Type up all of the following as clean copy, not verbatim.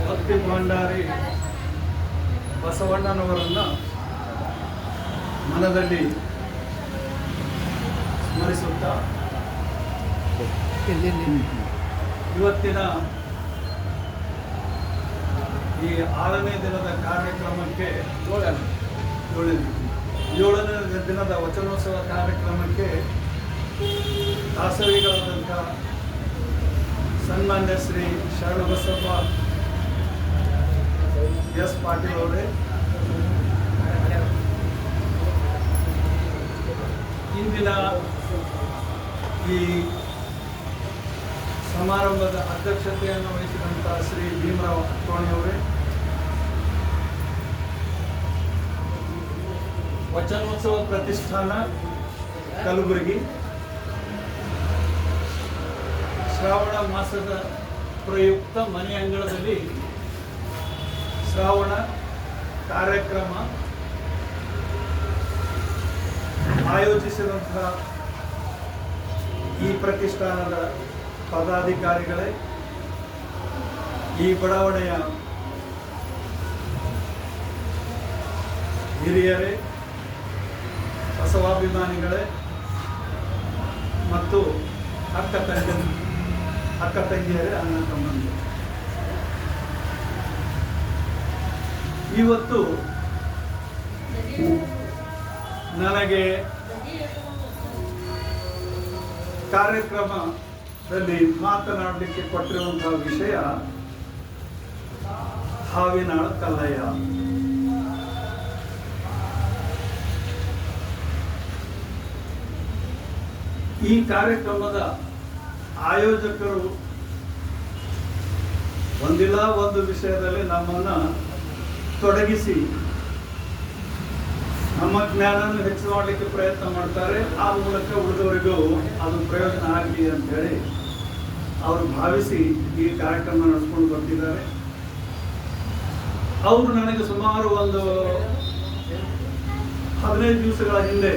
ಭಕ್ತಿ ಭಂಡಾರಿ ಬಸವಣ್ಣನವರನ್ನು ಮನದಲ್ಲಿ ಸ್ಮರಿಸುತ್ತಾ ಇವತ್ತಿನ ಈ 6ನೇ ದಿನದ ಕಾರ್ಯಕ್ರಮಕ್ಕೆ 7ನೇ ದಿನದ ವಚನೋತ್ಸವ ಕಾರ್ಯಕ್ರಮಕ್ಕೆ ದಾಸರಿಗಳಾದಂಥ ಸನ್ಮಾನ್ಯ ಶ್ರೀ ಶರಣಬಸಪ್ಪ ಎಸ್ ಪಾಟೀಲ್ ಅವರೇ, ಇಂದಿನ ಈ ಸಮಾರಂಭದ ಅಧ್ಯಕ್ಷತೆಯನ್ನು ವಹಿಸಿದಂಥ ಶ್ರೀ ಭೀಮರಾವ್ ಅಕ್ಕೋಣಿಯವರೇ, ವಚನೋತ್ಸವ ಪ್ರತಿಷ್ಠಾನ ಕಲಬುರಗಿ, ಶ್ರಾವಣ ಮಾಸದ ಪ್ರಯುಕ್ತ ಮನೆ ಅಂಗಳದಲ್ಲಿ ಶ್ರಾವಣ ಕಾರ್ಯಕ್ರಮ ಆಯೋಜಿಸಿದಂತಹ ಈ ಪ್ರತಿಷ್ಠಾನದ ಪದಾಧಿಕಾರಿಗಳೇ, ಈ ಬಡಾವಣೆಯ ಹಿರಿಯರೇ, ಬಸವಾಭಿಮಾನಿಗಳೇ ಮತ್ತು ಅಕ್ಕ ತಂಗಿಯರೇ, ಅಣ್ಣ ತಮ್ಮಂದಿರು, ಇವತ್ತು ನನಗೆ ಕಾರ್ಯಕ್ರಮದಲ್ಲಿ ಮಾತನಾಡಲಿಕ್ಕೆ ಕೊಟ್ಟಿರುವಂತಹ ವಿಷಯ ಹಾವಿನಾಳ ಕಲ್ಲಯ್ಯ. ಈ ಕಾರ್ಯಕ್ರಮದ ಆಯೋಜಕರು ಒಂದಿಲ್ಲ ಒಂದು ವಿಷಯದಲ್ಲಿ ನಮ್ಮನ್ನು ತೊಡಗಿಸಿ ನಮ್ಮ ಜ್ಞಾನವನ್ನು ಹೆಚ್ಚು ಮಾಡಲಿಕ್ಕೆ ಪ್ರಯತ್ನ ಮಾಡ್ತಾರೆ. ಆ ಮೂಲಕ ಉಳಿದವರಿಗೂ ಅದು ಪ್ರಯೋಜನ ಆಗಲಿ ಅಂತೇಳಿ ಅವರು ಭಾವಿಸಿ ಈ ಕಾರ್ಯಕ್ರಮ ನಡೆಸ್ಕೊಂಡು ಬರ್ತಿದ್ದಾರೆ. ಅವರು ನನಗೆ ಸುಮಾರು ಒಂದು 15 ದಿವಸಗಳ ಹಿಂದೆ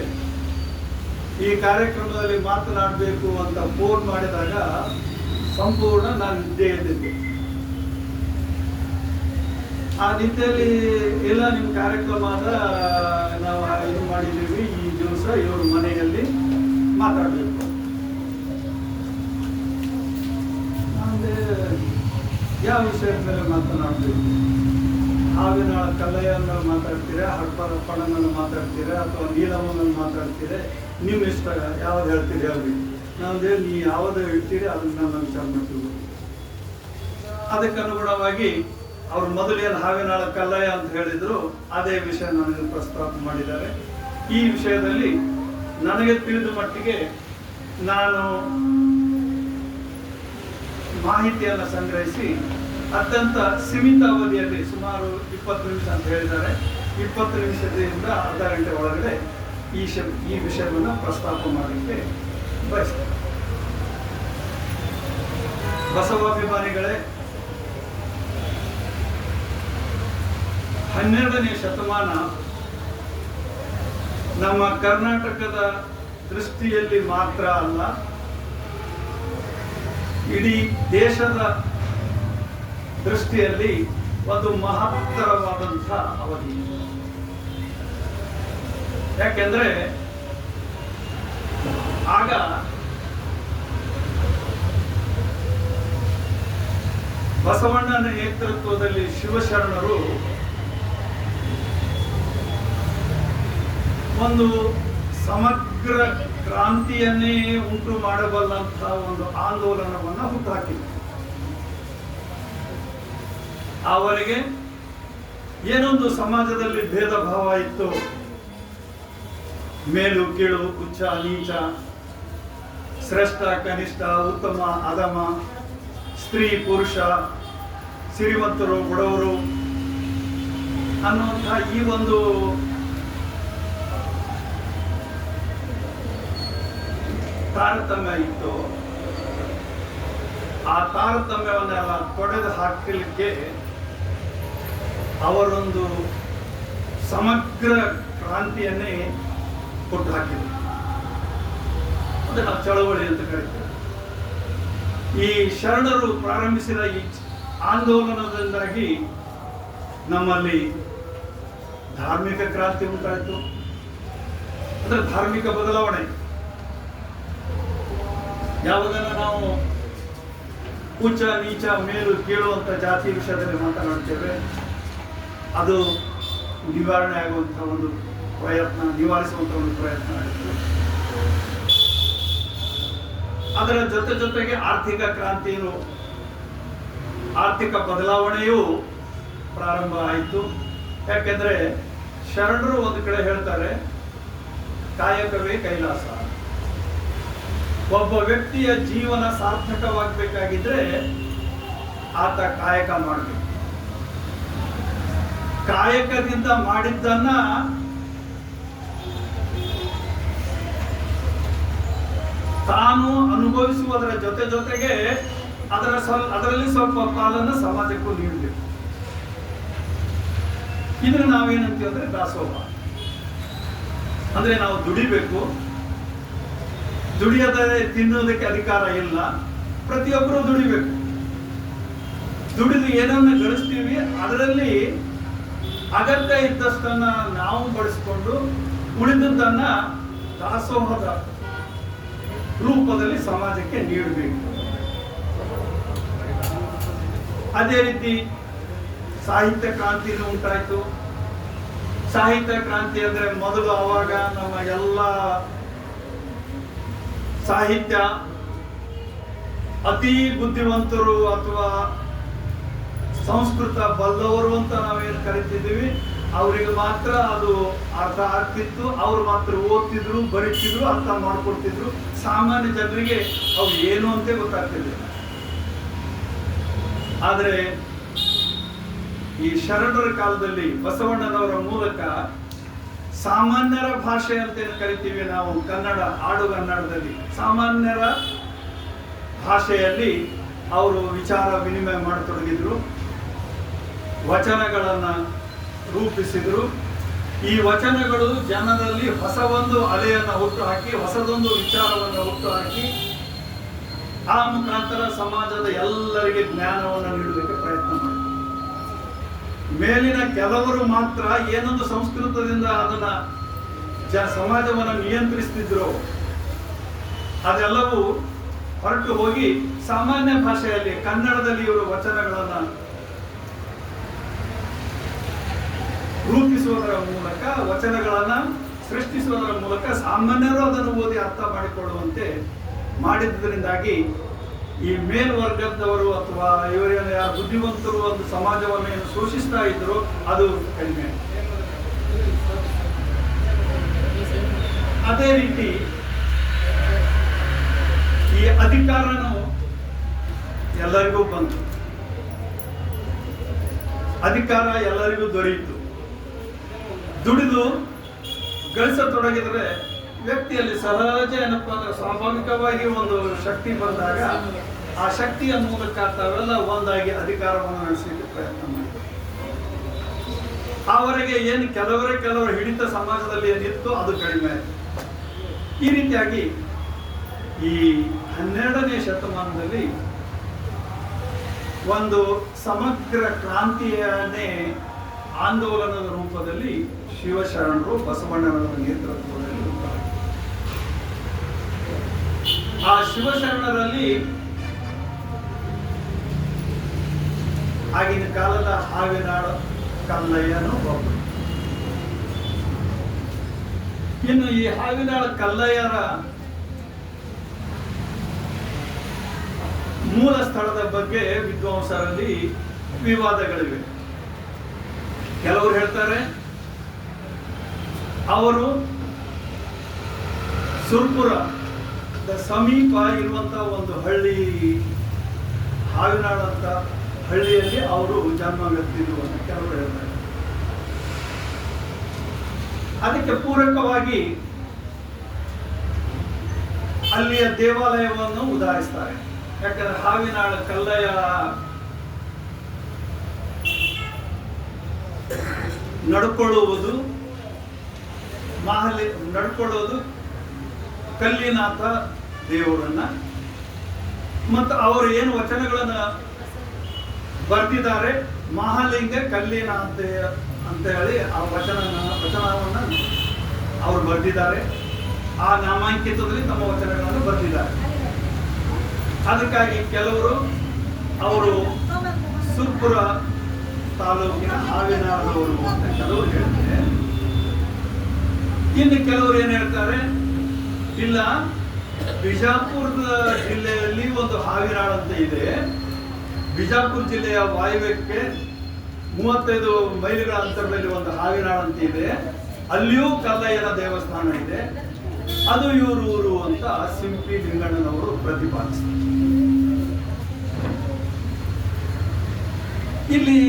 ಈ ಕಾರ್ಯಕ್ರಮದಲ್ಲಿ ಮಾತನಾಡಬೇಕು ಅಂತ ಫೋನ್ ಮಾಡಿದಾಗ ಸಂಪೂರ್ಣ ನಾನು ನಿದ್ದೆ ಎದ್ದಿದ್ದೆ. ಆ ನಿದ್ದೆಯಲ್ಲಿ ಇಲ್ಲ, ನಿಮ್ಮ ಕಾರ್ಯಕ್ರಮ ನಾವು ಇದು ಮಾಡಿದ್ದೀವಿ, ಈ ದಿವಸ ಇವ್ರ ಮನೆಯಲ್ಲಿ ಮಾತಾಡಬೇಕು. ಅಂದರೆ ಯಾವ ವಿಷಯದ ಮೇಲೆ ಮಾತನಾಡಬೇಕು? ಹಾವಿನಾಳ ಕಲ್ಲಯ್ಯನ ಮಾತಾಡ್ತೀರಾ, ಹಡ್ಪಣ್ಣನ ಮಾತಾಡ್ತೀರಾ, ಅಥವಾ ನೀಲಮ್ಮನ ಮಾತಾಡ್ತೀರಾ? ನಿಮ್ಮ ಇಷ್ಟ, ಯಾವ್ದು ಹೇಳ್ತೀರಿ ಹೇಳ್ರಿ. ನಾವೇ ನೀ ಯಾವ್ದು ಹೇಳ್ತೀರಿ ಅದನ್ನ ನಾನು ವಿಚಾರ ಮಾಡ್ತೀವಿ. ಅದಕ್ಕೆ ಅನುಗುಣವಾಗಿ ಅವ್ರು ಮೊದಲೇನು ಹಾವಿನಾಳ ಕಲ್ಲಯ್ಯ ಅಂತ ಹೇಳಿದ್ರು ಅದೇ ವಿಷಯ ನನಗೆ ಪ್ರಸ್ತಾಪ ಮಾಡಿದ್ದಾರೆ. ಈ ವಿಷಯದಲ್ಲಿ ನನಗೆ ತಿಳಿದ ಮಟ್ಟಿಗೆ ನಾನು ಮಾಹಿತಿಯನ್ನು ಸಂಗ್ರಹಿಸಿ ಅತ್ಯಂತ ಸೀಮಿತ ಅವಧಿಯಲ್ಲಿ ಸುಮಾರು 20 ನಿಮಿಷ ಅಂತ ಹೇಳಿದ್ದಾರೆ, 20 ನಿಮಿಷದಿಂದ ಅರ್ಧ ಗಂಟೆ ಒಳಗಡೆ ಈ ವಿಷಯವನ್ನು ಪ್ರಸ್ತಾಪ ಮಾಡಲಿಕ್ಕೆ ಬಯಸ್ತೇನೆ. ಬಸವಾಭಿಮಾನಿಗಳೇ, 12ನೇ ಶತಮಾನ ನಮ್ಮ ಕರ್ನಾಟಕದ ದೃಷ್ಟಿಯಲ್ಲಿ ಮಾತ್ರ ಅಲ್ಲ, ಇಡೀ ದೇಶದ ದೃಷ್ಟಿಯಲ್ಲಿ ಒಂದು ಮಹತ್ತರವಾದಂಥ ಅವಧಿ. ಯಾಕೆಂದ್ರೆ ಆಗ ಬಸವಣ್ಣನ ನೇತೃತ್ವದಲ್ಲಿ ಶಿವಶರಣರು ಒಂದು ಸಮಗ್ರ ಕ್ರಾಂತಿಯನ್ನೇ ಉಂಟು ಮಾಡಬಲ್ಲಂತಹ ಒಂದು ಆಂದೋಲನವನ್ನು ಹುಟ್ಟುಹಾಕಿದರು. ಅವರಿಗೆ ಏನೊಂದು ಸಮಾಜದಲ್ಲಿ ಭೇದ ಭಾವ ಇತ್ತು, ಮೇಲು ಕೀಳು, ಉಚ್ಚ ನೀಚ, ಶ್ರೇಷ್ಠ ಕನಿಷ್ಠ, ಉತ್ತಮ ಅಧಮ, ಸ್ತ್ರೀ ಪುರುಷ, ಸಿರಿವಂತರು ಬಡವರು ಅನ್ನುವಂತಹ ಈ ಒಂದು ತಾರತಮ್ಯ ಇತ್ತು. ಆ ತಾರತಮ್ಯವನ್ನೆಲ್ಲ ತೊಡೆದು ಹಾಕಲಿಕ್ಕೆ ಅವರೊಂದು ಸಮಗ್ರ ಕ್ರಾಂತಿಯನ್ನೇ ಕೊಟ್ಟು ಹಾಕಿದರು. ಅದನ್ನು ನಾವು ಚಳವಳಿ ಅಂತ ಕರೀತೇವೆ. ಈ ಶರಣರು ಪ್ರಾರಂಭಿಸಿದ ಈ ಆಂದೋಲನದಿಂದಾಗಿ ನಮ್ಮಲ್ಲಿ ಧಾರ್ಮಿಕ ಕ್ರಾಂತಿ ಉಂಟಾಯಿತು. ಅಂದ್ರೆ ಧಾರ್ಮಿಕ ಬದಲಾವಣೆ. ಯಾವುದನ್ನು ನಾವು ಉಚ್ಚ ನೀಚ ಮೇಲು ಕೀಳು ಅಂತ ಜಾತಿ ವಿಷಯದಲ್ಲಿ ಮಾತನಾಡ್ತೇವೆ, ಅದು ನಿವಾರಣೆ ಆಗುವಂತಹ ಒಂದು ಪ್ರಯತ್ನ, ನಿವಾರಿಸುವಂತಹ ಒಂದು ಪ್ರಯತ್ನ ಆಯಿತು. ಅದರ ಜೊತೆಗೆ ಆರ್ಥಿಕ ಕ್ರಾಂತಿಯು, ಆರ್ಥಿಕ ಬದಲಾವಣೆಯೂ ಪ್ರಾರಂಭ ಆಯಿತು. ಯಾಕೆಂದ್ರೆ ಶರಣರು ಒಂದು ಕಡೆ ಹೇಳ್ತಾರೆ, ಕಾಯಕವೇ ಕೈಲಾಸ. ಒಬ್ಬ ವ್ಯಕ್ತಿಯ ಜೀವನ ಸಾರ್ಥಕವಾಗಬೇಕಾಗಿದ್ರೆ ಆತ ಕಾಯಕ ಮಾಡಬೇಕು. ಕಾಯಕದಿಂದ ಮಾಡಿದ್ದನ್ನ ತಾನು ಅನುಭವಿಸುವುದರ ಜೊತೆಗೆ ಅದರಲ್ಲಿ ಸ್ವಲ್ಪ ಪಾಲನ್ನು ಸಮಾಜಕ್ಕೂ ನೀಡಬೇಕು. ಇದನ್ನು ನಾವೇನಂತೀವಿ ಅಂದ್ರೆ ದಾಸೋಹ. ಅಂದ್ರೆ ನಾವು ದುಡಿಬೇಕು, ದುಡಿಯದೆ ತಿನ್ನೋದಕ್ಕೆ ಅಧಿಕಾರ ಇಲ್ಲ. ಪ್ರತಿಯೊಬ್ಬರು ದುಡಿಬೇಕು. ದುಡಿದು ಏನನ್ನ ಗಳಿಸ್ತೀವಿ ಅದರಲ್ಲಿ ಅಗತ್ಯ ಇದ್ದಷ್ಟನ್ನ ನಾವು ಬಳಸಿಕೊಂಡು ಉಳಿದದ್ದನ್ನ ದಾಸೋಹದ ರೂಪದಲ್ಲಿ ಸಮಾಜಕ್ಕೆ ನೀಡಬೇಕು. ಅದೇ ರೀತಿ ಸಾಹಿತ್ಯ ಕ್ರಾಂತಿನೂ ಉಂಟಾಯಿತು. ಸಾಹಿತ್ಯ ಕ್ರಾಂತಿ ಅಂದ್ರೆ ಮೊದಲು ಆವಾಗ ನಮ್ಮ ಎಲ್ಲ ಸಾಹಿತ್ಯ ಅತಿ ಬುದ್ಧಿವಂತರು ಅಥವಾ ಸಂಸ್ಕೃತ ಬಲ್ಲವರು ಅಂತ ನಾವೇನು ಕರಿತಿದ್ದೀವಿ, ಅವರಿಗೆ ಮಾತ್ರ ಅದು ಅರ್ಥ ಆಗ್ತಿತ್ತು. ಅವ್ರು ಮಾತ್ರ ಓದ್ತಿದ್ರು, ಬರೀತಿದ್ರು, ಅರ್ಥ ಮಾಡ್ಕೊಡ್ತಿದ್ರು. ಸಾಮಾನ್ಯ ಜನರಿಗೆ ಅವು ಏನು ಅಂತ ಗೊತ್ತಾಗ್ತಿದೆ. ಆದರೆ ಈ ಶರಣರ ಕಾಲದಲ್ಲಿ ಬಸವಣ್ಣನವರ ಮೂಲಕ ಸಾಮಾನ್ಯರ ಭಾಷೆ ಅಂತ ಕರಿತೀವಿ ನಾವು, ಕನ್ನಡ, ಆಡುಗನ್ನಡದಲ್ಲಿ ಸಾಮಾನ್ಯರ ಭಾಷೆಯಲ್ಲಿ ಅವರು ವಿಚಾರ ವಿನಿಮಯ ಮಾಡತೊಡಗಿದ್ರು. ವಚನಗಳನ್ನು ರೂಪಿಸಿದ್ರು. ಈ ವಚನಗಳು ಜನರಲ್ಲಿ ಹೊಸ ಒಂದು ಅಲೆಯನ್ನು ಹುಟ್ಟುಹಾಕಿ, ಹೊಸದೊಂದು ವಿಚಾರವನ್ನು ಹುಟ್ಟುಹಾಕಿ ಆ ಮುಖಾಂತರ ಸಮಾಜದ ಎಲ್ಲರಿಗೆ ಜ್ಞಾನವನ್ನು ನೀಡಲಿಕ್ಕೆ ಪ್ರಯತ್ನ ಮಾಡಿದ್ರು. ಮೇಲಿನ ಕೆಲವರು ಮಾತ್ರ ಏನೊಂದು ಸಂಸ್ಕೃತದಿಂದ ಅದನ್ನ ಸಮಾಜವನ್ನು ನಿಯಂತ್ರಿಸ್ತಿದ್ರು, ಅದೆಲ್ಲವೂ ಹೊರಟು ಹೋಗಿ ಸಾಮಾನ್ಯ ಭಾಷೆಯಲ್ಲಿ ಕನ್ನಡದಲ್ಲಿ ಇವರು ವಚನಗಳನ್ನ ರೂಪಿಸುವುದರ ಮೂಲಕ, ವಚನಗಳನ್ನ ಸೃಷ್ಟಿಸುವುದರ ಮೂಲಕ ಸಾಮಾನ್ಯರು ಅದನ್ನು ಓದಿ ಅರ್ಥ ಮಾಡಿಕೊಳ್ಳುವಂತೆ ಮಾಡಿದ್ದರಿಂದಾಗಿ ಈ ಮೇಲ್ವರ್ಗದವರು ಅಥವಾ ಇವರೇನು ಯಾರು ಬುದ್ಧಿವಂತರು ಒಂದು ಸಮಾಜವನ್ನು ಏನು ಶೋಷಿಸ್ತಾ ಇದ್ರು ಅದು ಕಡಿಮೆ. ಅದೇ ರೀತಿ ಈ ಅಧಿಕಾರನು ಎಲ್ಲರಿಗೂ ಬಂತು, ಅಧಿಕಾರ ಎಲ್ಲರಿಗೂ ದೊರೆಯಿತು. ದುಡಿದು ಗಳಿಸತೊಡಗಿದರೆ ವ್ಯಕ್ತಿಯಲ್ಲಿ ಸಹಜ ಏನಪ್ಪಾ ಅಂದ್ರೆ ಸ್ವಾಭಾವಿಕವಾಗಿ ಒಂದು ಶಕ್ತಿ ಬಂದಾಗ ಆ ಶಕ್ತಿಯ ಮೂಲಕ ತಾವೆಲ್ಲ ಒಂದಾಗಿ ಅಧಿಕಾರವನ್ನು ನಡೆಸಲಿಕ್ಕೆ ಪ್ರಯತ್ನ ಮಾಡಿದರು. ಅವರಿಗೆ ಏನು ಕೆಲವರು ಹಿಡಿತ ಸಮಾಜದಲ್ಲಿ ಏನಿತ್ತು ಅದು ಕಡಿಮೆ. ಈ ರೀತಿಯಾಗಿ ಈ 12ನೇ ಶತಮಾನದಲ್ಲಿ ಒಂದು ಸಮಗ್ರ ಕ್ರಾಂತಿಯನ್ನೇ ಆಂದೋಲನದ ರೂಪದಲ್ಲಿ ಶಿವಶರಣರು ಬಸವಣ್ಣನವರ ನೇತೃತ್ವದಲ್ಲಿ ಆ ಶಿವಶರಣರಲ್ಲಿ ಆಗಿನ ಕಾಲದ ಹಾವಿನಾಳ ಕಲ್ಲಯ್ಯನು ಒಬ್ಬರು. ಇನ್ನು ಈ ಹಾವಿನಾಳ ಕಲ್ಲಯ್ಯರ ಮೂಲ ಸ್ಥಳದ ಬಗ್ಗೆ ವಿದ್ವಾಂಸರಲ್ಲಿ ವಿವಾದಗಳಿವೆ. ಕೆಲವರು ಹೇಳ್ತಾರೆ ಅವರು ಸುರ್ಪುರ ಸಮೀಪ ಇರುವಂತಹ ಒಂದು ಹಳ್ಳಿ, ಹಾವಿನಾಳ ಅಂತ ಹಳ್ಳಿಯಲ್ಲಿ ಅವರು ಜನ್ಮವೆತ್ತಿದ್ರು ಅಂತ ಕೆಲವರು ಹೇಳ್ತಾರೆ. ಅದಕ್ಕೆ ಪೂರಕವಾಗಿ ಅಲ್ಲಿಯ ದೇವಾಲಯವನ್ನು ಉದಾಹರಿಸ್ತಾರೆ. ಯಾಕಂದ್ರೆ ಹಾವಿನಾಳ ಕಲ್ಲಯ್ಯ ನಡ್ಕೊಳ್ಳುವುದು ನಡ್ಕೊಳ್ಳೋದು ಕಲ್ಲಿನಾಥ ದೇವರನ್ನ, ಮತ್ತು ಅವರು ಏನು ವಚನಗಳನ್ನ ಬರೆದಿದ್ದಾರೆ, ಮಹಾಲಿಂಗ ಕಲ್ಲಿನ ಅಂತ ಹೇಳಿ ಆ ವಚನವನ್ನು ಅವರು ಬರೆದಿದ್ದಾರೆ. ಆ ನಾಮಾಂಕಿತದಲ್ಲಿ ತಮ್ಮ ವಚನಗಳನ್ನು ಬರೆದಿದ್ದಾರೆ. ಅದಕ್ಕಾಗಿ ಕೆಲವರು ಅವರು ಸುರ್ಪುರ ತಾಲೂಕಿನ ಹಾವಿನಾಳದವರು ಅಂತ ಕೆಲವರು ಹೇಳ್ತಾರೆ. ಇನ್ನು ಕೆಲವರು ಏನ್ ಹೇಳ್ತಾರೆ, ಇಲ್ಲ, ಬಿಜಾಪುರದ ಜಿಲ್ಲೆಯಲ್ಲಿ ಒಂದು ಹಾವಿನಾಳ ಅಂತ ಇದೆ. ಬಿಜಾಪುರ ಜಿಲ್ಲೆಯ ವಾಯುವ್ಯಕ್ಕೆ 35 ಮೈಲಿಗಳ ಅಂತರದಲ್ಲಿ ಒಂದು ಹಾವಿನಾಳ ಅಂತ ಇದೆ. ಅಲ್ಲಿಯೂ ಕಲ್ಲಯ್ಯನ ದೇವಸ್ಥಾನ ಇದೆ. ಅದು ಊರು ಅಂತ ಸಿಂಪಿ ಲಿಂಗಣ್ಣನವರು ಪ್ರತಿಪಾದಿಸ್ತಾರೆ. ಇಲ್ಲಿ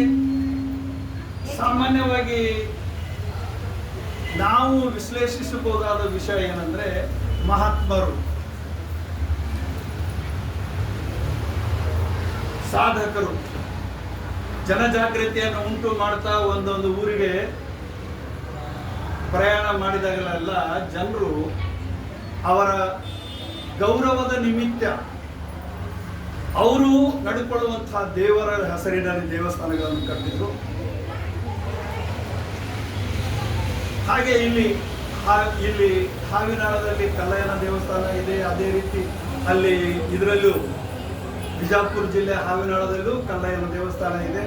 ಸಾಮಾನ್ಯವಾಗಿ ನಾವು ವಿಶ್ಲೇಷಿಸಬಹುದಾದ ವಿಷಯ ಏನಂದ್ರೆ, ಮಹಾತ್ಮರು, ಸಾಧಕರು ಜನಜಾಗೃತಿಯನ್ನು ಉಂಟು ಮಾಡ್ತಾ ಒಂದೊಂದು ಊರಿಗೆ ಪ್ರಯಾಣ ಮಾಡಿದಾಗಲೆಲ್ಲ ಜನರು ಅವರ ಗೌರವದ ನಿಮಿತ್ತ ಅವರು ನಡ್ಕೊಳ್ಳುವಂತಹ ದೇವರ ಹೆಸರಿನಲ್ಲಿ ದೇವಸ್ಥಾನಗಳನ್ನು ಕಟ್ಟಿದ್ರು. ಹಾಗೆ ಇಲ್ಲಿ ಹಾವಿನಾಳದಲ್ಲಿ ಕಲ್ಲಯ್ಯನ ದೇವಸ್ಥಾನ ಇದೆ. ಅದೇ ರೀತಿ ಅಲ್ಲಿ ಇದರಲ್ಲೂ ಬಿಜಾಪುರ ಜಿಲ್ಲೆ ಹಾವಿನಾಳದಲ್ಲೂ ಕಲ್ಲಯ್ಯನ ದೇವಸ್ಥಾನ ಇದೆ.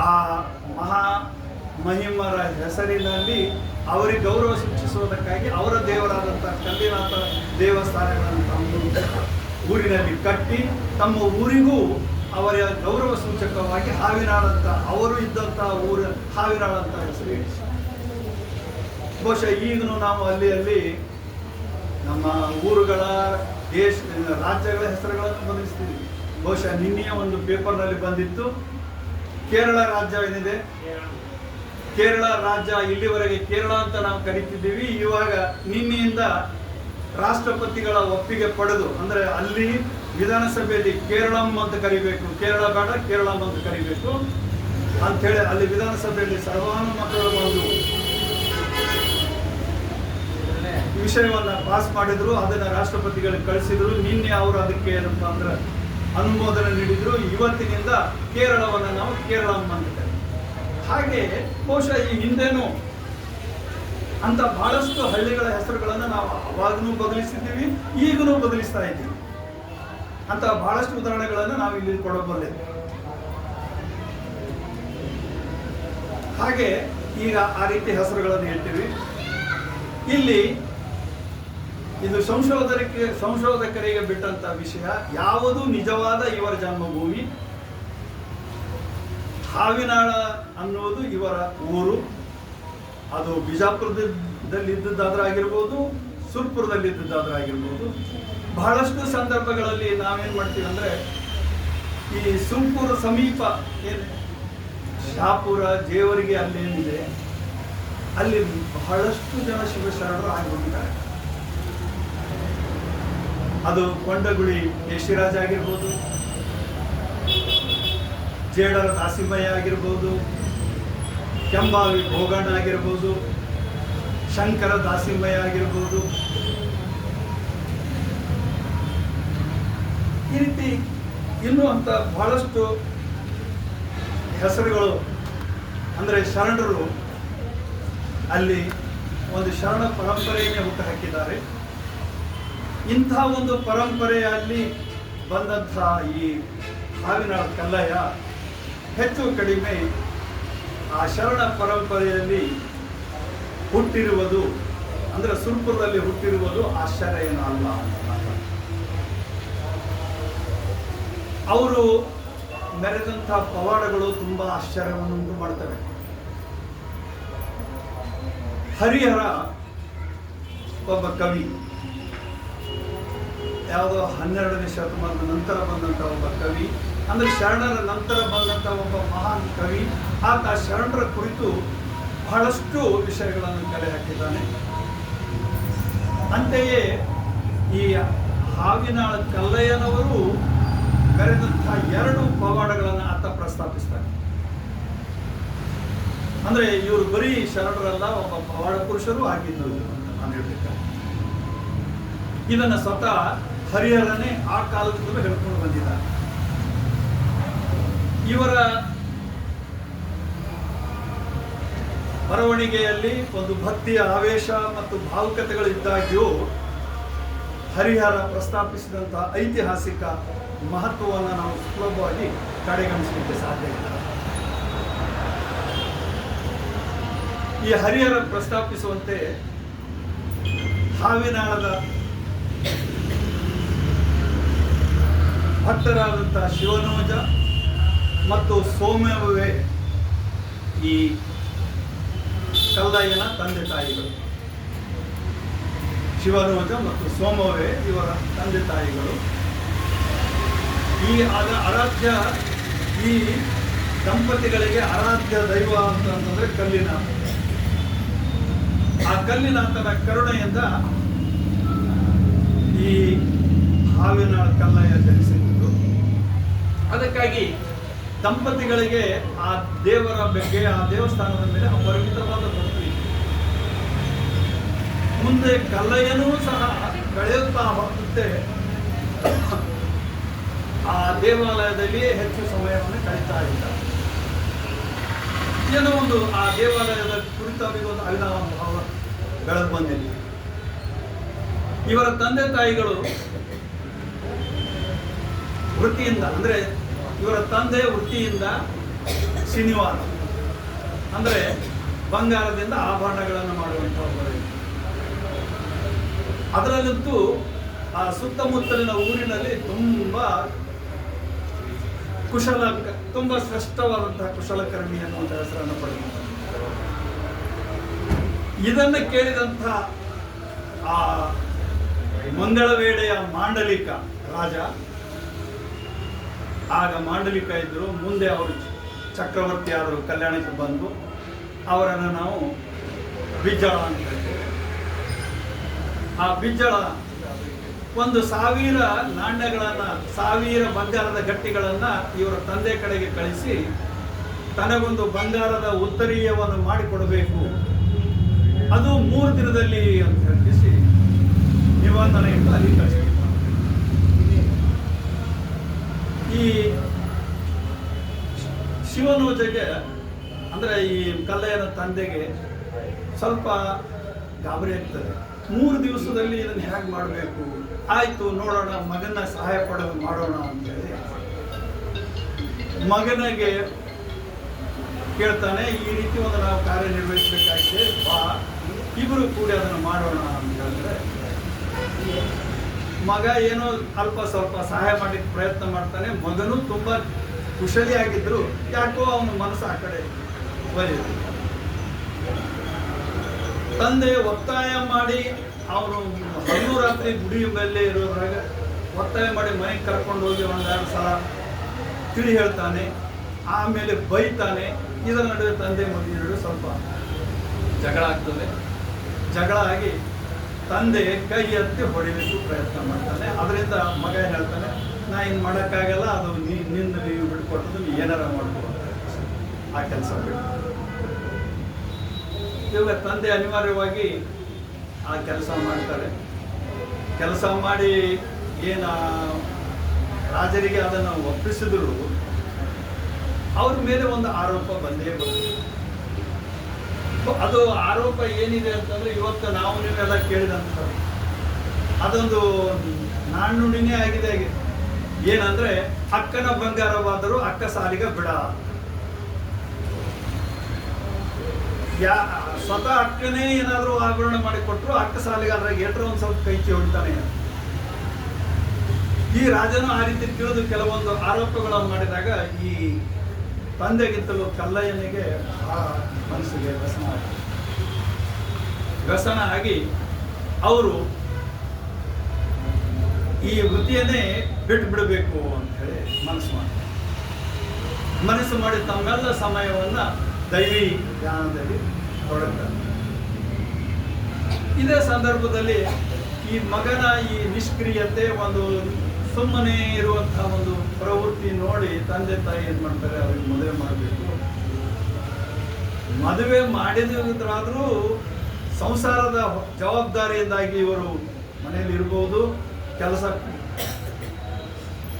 ಆ ಮಹಿಮರ ಹೆಸರಿನಲ್ಲಿ ಅವರಿಗೆ ಗೌರವ ಸೂಚಿಸುವುದಕ್ಕಾಗಿ ಅವರ ದೇವರಾದಂತಹ ಕಲ್ಲಿನಾಥ ದೇವಸ್ಥಾನಗಳನ್ನು ತಮ್ಮ ಊರಿನಲ್ಲಿ ಕಟ್ಟಿ ತಮ್ಮ ಊರಿಗೂ ಅವರ ಗೌರವ ಸೂಚಕವಾಗಿ ಹಾವಿನಾಳಂತ ಅವರು ಇದ್ದಂತಹ ಊರು ಹಾವಿನಾಳಂತ ಹೆಸರು ಇರಿಸಿ. ಬಹುಶಃ ಈಗಲೂ ನಾವು ಅಲ್ಲಿ ನಮ್ಮ ಊರುಗಳ ರಾಜ್ಯಗಳ ಹೆಸರುಗಳನ್ನು ಬದಲಿಸ್ತೀವಿ. ಬಹುಶಃ ನಿನ್ನೆಯ ಒಂದು ಪೇಪರ್ನಲ್ಲಿ ಬಂದಿತ್ತು, ಕೇರಳ ರಾಜ್ಯ ಏನಿದೆ, ಕೇರಳ ರಾಜ್ಯ ಇಲ್ಲಿವರೆಗೆ ಕೇರಳ ಅಂತ ನಾವು ಕರಿತಿದ್ದೀವಿ. ಇವಾಗ ನಿನ್ನೆಯಿಂದ ರಾಷ್ಟ್ರಪತಿಗಳ ಒಪ್ಪಿಗೆ ಪಡೆದು, ಅಂದ್ರೆ ಅಲ್ಲಿ ವಿಧಾನಸಭೆಯಲ್ಲಿ ಕೇರಳಂ ಅಂತ ಕರಿಬೇಕು, ಕೇರಳ ಬೇಡ ಕೇರಳಂ ಅಂತ ಕರಿಬೇಕು ಅಂಥೇಳಿ ಅಲ್ಲಿ ವಿಧಾನಸಭೆಯಲ್ಲಿ ಸರ್ವಾನುಮತದ ಒಂದು ವಿಷಯವನ್ನ ಪಾಸ್ ಮಾಡಿದ್ರು. ಅದನ್ನ ರಾಷ್ಟ್ರಪತಿಗಳಿಗೆ ಕಳಿಸಿದ್ರು. ನಿನ್ನೆ ಅವರು ಅದಕ್ಕೆ ಏನಪ್ಪ ಅಂದ್ರೆ ಅನುಮೋದನೆ ನೀಡಿದ್ರು. ಇವತ್ತಿನಿಂದ ಕೇರಳವನ್ನು ನಾವು ಕೇರಳಂ ಅಂತ. ಹಾಗೆ ಬಹುಶಃ ಈ ಹಿಂದೆನೂ ಅಂತ ಬಹಳಷ್ಟು ಹಳ್ಳಿಗಳ ಹೆಸರುಗಳನ್ನು ನಾವು ಅವಾಗನೂ ಬದಲಿಸಿದ್ದೀವಿ, ಈಗಲೂ ಬದಲಿಸ್ತಾ ಇದ್ದೀವಿ. ಅಂತ ಬಹಳಷ್ಟು ಉದಾಹರಣೆಗಳನ್ನು ನಾವು ಇಲ್ಲಿ ಕೊಡಬಲ್ಲೆ. ಹಾಗೆ ಈಗ ಆ ರೀತಿ ಹೆಸರುಗಳನ್ನು ಹೇಳ್ತೀವಿ. ಇಲ್ಲಿ ಇದು ಸಂಶೋಧಕರಿಗೆ ಬಿಟ್ಟಂತ ವಿಷಯ. ಯಾವುದು ನಿಜವಾದ ಇವರ ಜನ್ಮಭೂಮಿ, ಹಾವಿನಾಳ ಅನ್ನೋದು ಇವರ ಊರು. ಅದು ಬಿಜಾಪುರದಲ್ಲಿ ಇದ್ದದ್ದಾದ್ರಾಗಿರ್ಬೋದು, ಸುರ್ಪುರದಲ್ಲಿ ಇದ್ದದ್ದಾದ್ರಾಗಿರ್ಬೋದು. ಬಹಳಷ್ಟು ಸಂದರ್ಭಗಳಲ್ಲಿ ನಾವೇನ್ ಮಾಡ್ತೀವಿ ಅಂದ್ರೆ, ಈ ಸುರ್ಪುರ ಸಮೀಪ ಏನು ಶಾಪುರ ಜೇವರಿಗೆ ಅಲ್ಲೇನಿದೆ, ಅಲ್ಲಿ ಬಹಳಷ್ಟು ಜನ ಶಿವಶರಣರು ಆಗಿಬಿಟ್ಟಿದ್ದಾರೆ. ಅದು ಕೊಂಡಗುಳಿ ಯಶಿರಾಜ್ ಆಗಿರ್ಬೋದು, ಜೇಡರ ದಾಸಿಮಯ್ಯ ಆಗಿರ್ಬೋದು, ಕೆಂಬಾವಿ ಭೋಗಣ್ಣ ಆಗಿರ್ಬೋದು, ಶಂಕರ ದಾಸಿಮಯ್ಯ ಆಗಿರ್ಬೋದು. ಈ ರೀತಿ ಇನ್ನೂ ಅಂತ ಬಹಳಷ್ಟು ಹೆಸರುಗಳು, ಅಂದರೆ ಶರಣರು ಅಲ್ಲಿ ಒಂದು ಶರಣ ಪರಂಪರೆಯನ್ನೇ ಹುಟ್ಟು ಹಾಕಿದ್ದಾರೆ. ಇಂಥ ಒಂದು ಪರಂಪರೆಯಲ್ಲಿ ಬಂದಂಥ ಈ ಹಾವಿನಾಳ ಕಲ್ಲಯ್ಯ ಹೆಚ್ಚು ಕಡಿಮೆ ಆ ಶರಣ ಪರಂಪರೆಯಲ್ಲಿ ಹುಟ್ಟಿರುವುದು, ಅಂದರೆ ಸುರ್ಪುರದಲ್ಲಿ ಹುಟ್ಟಿರುವುದು ಆಶ್ಚರ್ಯ ಏನೂ ಅಲ್ಲ ಅಂತ. ಅವರು ಮೆರೆದಂಥ ಪವಾಡಗಳು ತುಂಬಾ ಆಶ್ಚರ್ಯವನ್ನುಂಟು ಮಾಡ್ತವೆ. ಹರಿಹರ ಒಬ್ಬ ಕವಿ, ಯಾವುದೋ 12ನೇ ಶತಮಾನದ ನಂತರ ಬಂದಂಥ ಒಬ್ಬ ಕವಿ, ಅಂದರೆ ಶರಣರ ನಂತರ ಬಂದಂಥ ಒಬ್ಬ ಮಹಾನ್ ಕವಿ. ಆತ ಶರಣರ ಕುರಿತು ಬಹಳಷ್ಟು ವಿಷಯಗಳನ್ನು ಕಲೆ ಹಾಕಿದ್ದಾನೆ. ಅಂತೆಯೇ ಈ ಹಾವಿನಾಳ ಕಲ್ಲಯ್ಯನವರು ಮೆರೆದಂಥ 2 ಪವಾಡಗಳನ್ನು ಆತ ಪ್ರಸ್ತಾಪಿಸ್ತಾರೆ. ಅಂದ್ರೆ ಇವರು ಬರೀ ಶರಣರಲ್ಲ, ಒಬ್ಬ ಪವಾಡ ಪುರುಷರು ಆಗಿದ್ದರು ಅಂತ ನಾನು ಹೇಳ್ಬೇಕಾದ್ರೆ. ಇದನ್ನು ಸ್ವತಃ ಹರಿಹರನೇ ಆ ಕಾಲದಿಂದಲೂ ಹೇಳ್ಕೊಂಡು ಬಂದಿದ್ದಾರೆ. ಇವರ ಬರವಣಿಗೆಯಲ್ಲಿ ಒಂದು ಭಕ್ತಿಯ ಆವೇಶ ಮತ್ತು ಭಾವುಕತೆಗಳಿದ್ದಾಗ್ಯೂ ಹರಿಹರ ಪ್ರಸ್ತಾಪಿಸಿದಂತಹ ಐತಿಹಾಸಿಕ ಮಹತ್ವವನ್ನು ನಾವು ಸುಲಭವಾಗಿ ಕಡೆಗಣಿಸಲಿಕ್ಕೆ ಸಾಧ್ಯ ಇಲ್ಲ. ಈ ಹರಿಹರ ಪ್ರಸ್ತಾಪಿಸುವಂತೆ ಹಾವಿನಾಳದ ಭಕ್ತರಾದಂತಹ ಶಿವನೋಜ ಮತ್ತು ಸೋಮ್ಯವೇ ಈ ಕಲ್ಲಯ್ಯನ ತಂದೆ ತಾಯಿಗಳು. ಶಿವನೋಜ ಮತ್ತು ಸೋಮವೇ ಇವರ ತಂದೆ ತಾಯಿಗಳು. ಈ ಆರಾಧ್ಯ ಈ ದಂಪತಿಗಳಿಗೆ ಆರಾಧ್ಯ ದೈವ ಅಂತಂದ್ರೆ ಕಲ್ಲಿನಾಥ. ಆ ಕಲ್ಲಿನಾಥನ ಕರುಣೆಯಿಂದ ಈ ಹಾವಿನ ಕಲ್ಲಯ್ಯ ಜನಿಸಿದ್ದು. ಅದಕ್ಕಾಗಿ ದಂಪತಿಗಳಿಗೆ ಆ ದೇವರ ಬಗ್ಗೆ, ಆ ದೇವಸ್ಥಾನದ ಮೇಲೆ ಅಪರಿಮಿತವಾದ ಭಕ್ತಿ. ಮುಂದೆ ಕಲ್ಲಯ್ಯನೂ ಸಹ ಬೆಳೆಯುತ್ತಾ ಹೋಗುತ್ತೆ. ಆ ದೇವಾಲಯದಲ್ಲಿಯೇ ಹೆಚ್ಚು ಸಮಯವನ್ನು ಕಳೀತಾ ಇದ್ದಾರೆ. ಏನೋ ಒಂದು ಆ ದೇವಾಲಯದ ಕುರಿತಾಗಿ ಒಂದು ಅವಿನಾವ ಭಾವ ಬೆಳೆದು ಬಂದಿದೆ. ಇವರ ತಂದೆ ತಾಯಿಗಳು ವೃತ್ತಿಯಿಂದ, ಅಂದರೆ ಇವರ ತಂದೆ ವೃತ್ತಿಯಿಂದ ಶನಿವಾರ ಅಂದರೆ ಬಂಗಾರದಿಂದ ಆಭರಣಗಳನ್ನು ಮಾಡುವಂಥವರು. ಅದರಲ್ಲಂತೂ ಆ ಸುತ್ತಮುತ್ತಲಿನ ಊರಿನಲ್ಲಿ ತುಂಬ ಶ್ರೇಷ್ಠವಾದಂತಹ ಕುಶಲಕರ್ಮಿ ಅನ್ನುವಂಥ ಹೆಸರನ್ನು ಪಡೆದಿದ್ದಾರೆ. ಇದನ್ನು ಕೇಳಿದಂತಹ ಆ ಮಂಗಳವೇಳೆಯ ಮಾಂಡಲಿಕ ರಾಜ, ಆಗ ಮಾಂಡಲಿಕ ಇದ್ದರು, ಮುಂದೆ ಅವರು ಚಕ್ರವರ್ತಿ ಆದರು, ಕಲ್ಯಾಣಕ್ಕೆ ಬಂದು ಅವರನ್ನು ನಾವು ಬಿಜ್ಜಳ ಅಂತ ಹೇಳ್ತೇವೆ. ಆ ಬಿಜ್ಜಳ 1,000 ನಾಣ್ಯಗಳನ್ನು, 1000 ಬಂಗಾರದ ಗಟ್ಟಿಗಳನ್ನು ಇವರ ತಂದೆ ಕಡೆಗೆ ಕಳಿಸಿ ತನಗೊಂದು ಬಂಗಾರದ ಉತ್ತರೀಯವನ್ನು ಮಾಡಿಕೊಡಬೇಕು, ಅದು 3 ದಿನದಲ್ಲಿ ಅಂತ ಹೇಳಿಸಿ ನಿಬಂಧನೆಯಿಂದ ಅಲ್ಲಿ ಕಳಿಸಿದ್ದಾರೆ. ಈ ಶಿವನೋಜಗೆ ಅಂದರೆ ಈ ಕಲ್ಲಯ್ಯನ ತಂದೆಗೆ ಸ್ವಲ್ಪ ಗಾಬರಿ ಆಗ್ತದೆ. 3 ದಿವಸದಲ್ಲಿ ಇದನ್ನು ಹೇಗೆ ಮಾಡಬೇಕು, ಆಯಿತು ನೋಡೋಣ, ಮಗನ ಸಹಾಯ ಪಡೆದು ಮಾಡೋಣ ಅಂತೇಳಿ ಮಗನಿಗೆ ಕೇಳ್ತಾನೆ. ಈ ರೀತಿ ಒಂದು ನಾವು ಕಾರ್ಯನಿರ್ವಹಿಸಬೇಕಾಗಿದೆ, ಬಾ ಇಬ್ಬರು ಕೂಡಿ ಅದನ್ನು ಮಾಡೋಣ ಅಂತ ಹೇಳಿದ್ರೆ ಮಗ ಏನೋ ಅಲ್ಪ ಸ್ವಲ್ಪ ಸಹಾಯ ಮಾಡಲಿಕ್ಕೆ ಪ್ರಯತ್ನ ಮಾಡ್ತಾನೆ. ಮಗನೂ ತುಂಬ ಕುಶಲಿಯಾಗಿದ್ರು, ಯಾಕೋ ಅವನ ಮನಸ್ಸು ಆ ಕಡೆ ಒಲಿಯುತ್ತೆ. ತಂದೆ ಒತ್ತಾಯ ಮಾಡಿ ಅವನು ಹಗಲು ರಾತ್ರಿ ಗುಡಿ ಮೇಲೆ ಇರೋದ್ರಾಗ ಒತ್ತಾಯ ಮಾಡಿ ಮನೆಗೆ ಕರ್ಕೊಂಡು ಹೋಗಿ 1-2 ಸಲ ತಿಳಿ ಹೇಳ್ತಾನೆ, ಆಮೇಲೆ ಬೈತಾನೆ. ಇದರ ನಡುವೆ ತಂದೆ ಮಗನ ನಡುವೆ ಸ್ವಲ್ಪ ಜಗಳ ಆಗ್ತದೆ. ಜಗಳ ಆಗಿ ತಂದೆ ಕೈ ಎತ್ತಿ ಹೊಡಿಲಿಕ್ಕೂ ಪ್ರಯತ್ನ ಮಾಡ್ತಾನೆ. ಅದರಿಂದ ಮಗ ಏನು ಹೇಳ್ತಾನೆ, ನಾ ಇನ್ನು ಮಾಡೋಕ್ಕಾಗಲ್ಲ, ಅದು ನಿನ್ನ ನೀವು ಬಿಟ್ಕೊಟ್ಟದ್ದು ನೀ ಏನಾರ ಮಾಡ್ಕೋ ಆ ಕೆಲಸ ಬಿಟ್ಟು. ಇವಾಗ ತಂದೆ ಅನಿವಾರ್ಯವಾಗಿ ಆ ಕೆಲಸ ಮಾಡ್ತಾರೆ. ಕೆಲಸ ಮಾಡಿ ಏನು ರಾಜರಿಗೆ ಅದನ್ನು ಒಪ್ಪಿಸಿದ್ರು ಅವ್ರ ಮೇಲೆ ಒಂದು ಆರೋಪ ಬಂದೇ ಬರುತ್ತೆ. ಅದು ಆರೋಪ ಏನಿದೆ ಅಂತಂದ್ರೆ ಇವತ್ತು ನಾವು ನೀವೆಲ್ಲ ಕೇಳಿದಂಥ ಅದೊಂದು ನಾಣ್ಣುಡಿನೇ ಆಗಿದೆ. ಏನಂದ್ರೆ ಅಕ್ಕನ ಬಂಗಾರವಾದರೂ ಅಕ್ಕ ಸಾಲಿಗ ಬಿಡ. ಸ್ವತಃ ಅಕ್ಕನೇ ಏನಾದರೂ ಆಭರಣ ಮಾಡಿಕೊಟ್ರು ಅಕ್ಕ ಸಾಲಿಗೆ ಅದ್ರಾಗ ಏಟ್ರ ಒಂದು ಸ್ವಲ್ಪ ಕೈಚಿ ಹೊಡ್ತಾನೆ. ಈ ರಾಜನು ಆ ರೀತಿ ತಿಳಿದು ಕೆಲವೊಂದು ಆರೋಪಗಳನ್ನು ಮಾಡಿದಾಗ ಈ ತಂದೆಗಿಂತಲೂ ಕಲ್ಲಯ್ಯನಿಗೆ ಆ ಮನಸ್ಸಿಗೆ ವ್ಯಸನ ಆಗಿ ಅವರು ಈ ವೃತ್ತಿಯನ್ನೇ ಬಿಟ್ಟು ಬಿಡಬೇಕು ಅಂತ ಹೇಳಿ ಮನಸ್ಸು ಮಾಡಿ ತಮ್ಮೆಲ್ಲ ಸಮಯವನ್ನ ದೈವಿ ಧ್ಯಾನದಲ್ಲಿ ತೊಡಗ್ತಾರೆ. ಇದೇ ಸಂದರ್ಭದಲ್ಲಿ ಈ ಮಗನ ಈ ನಿಷ್ಕ್ರಿಯತೆ, ಒಂದು ಸುಮ್ಮನೆ ಇರುವಂತಹ ಒಂದು ಪ್ರವೃತ್ತಿ ನೋಡಿ ತಂದೆ ತಾಯಿ ಏನ್ ಮಾಡ್ತಾರೆ, ಅವ್ರಿಗೆ ಮದುವೆ ಮಾಡಬೇಕು. ಮದುವೆ ಮಾಡಿದ್ರಾದ್ರೂ ಸಂಸಾರದ ಜವಾಬ್ದಾರಿಯಿಂದಾಗಿ ಇವರು ಮನೆಯಲ್ಲಿ ಇರ್ಬೋದು, ಕೆಲಸ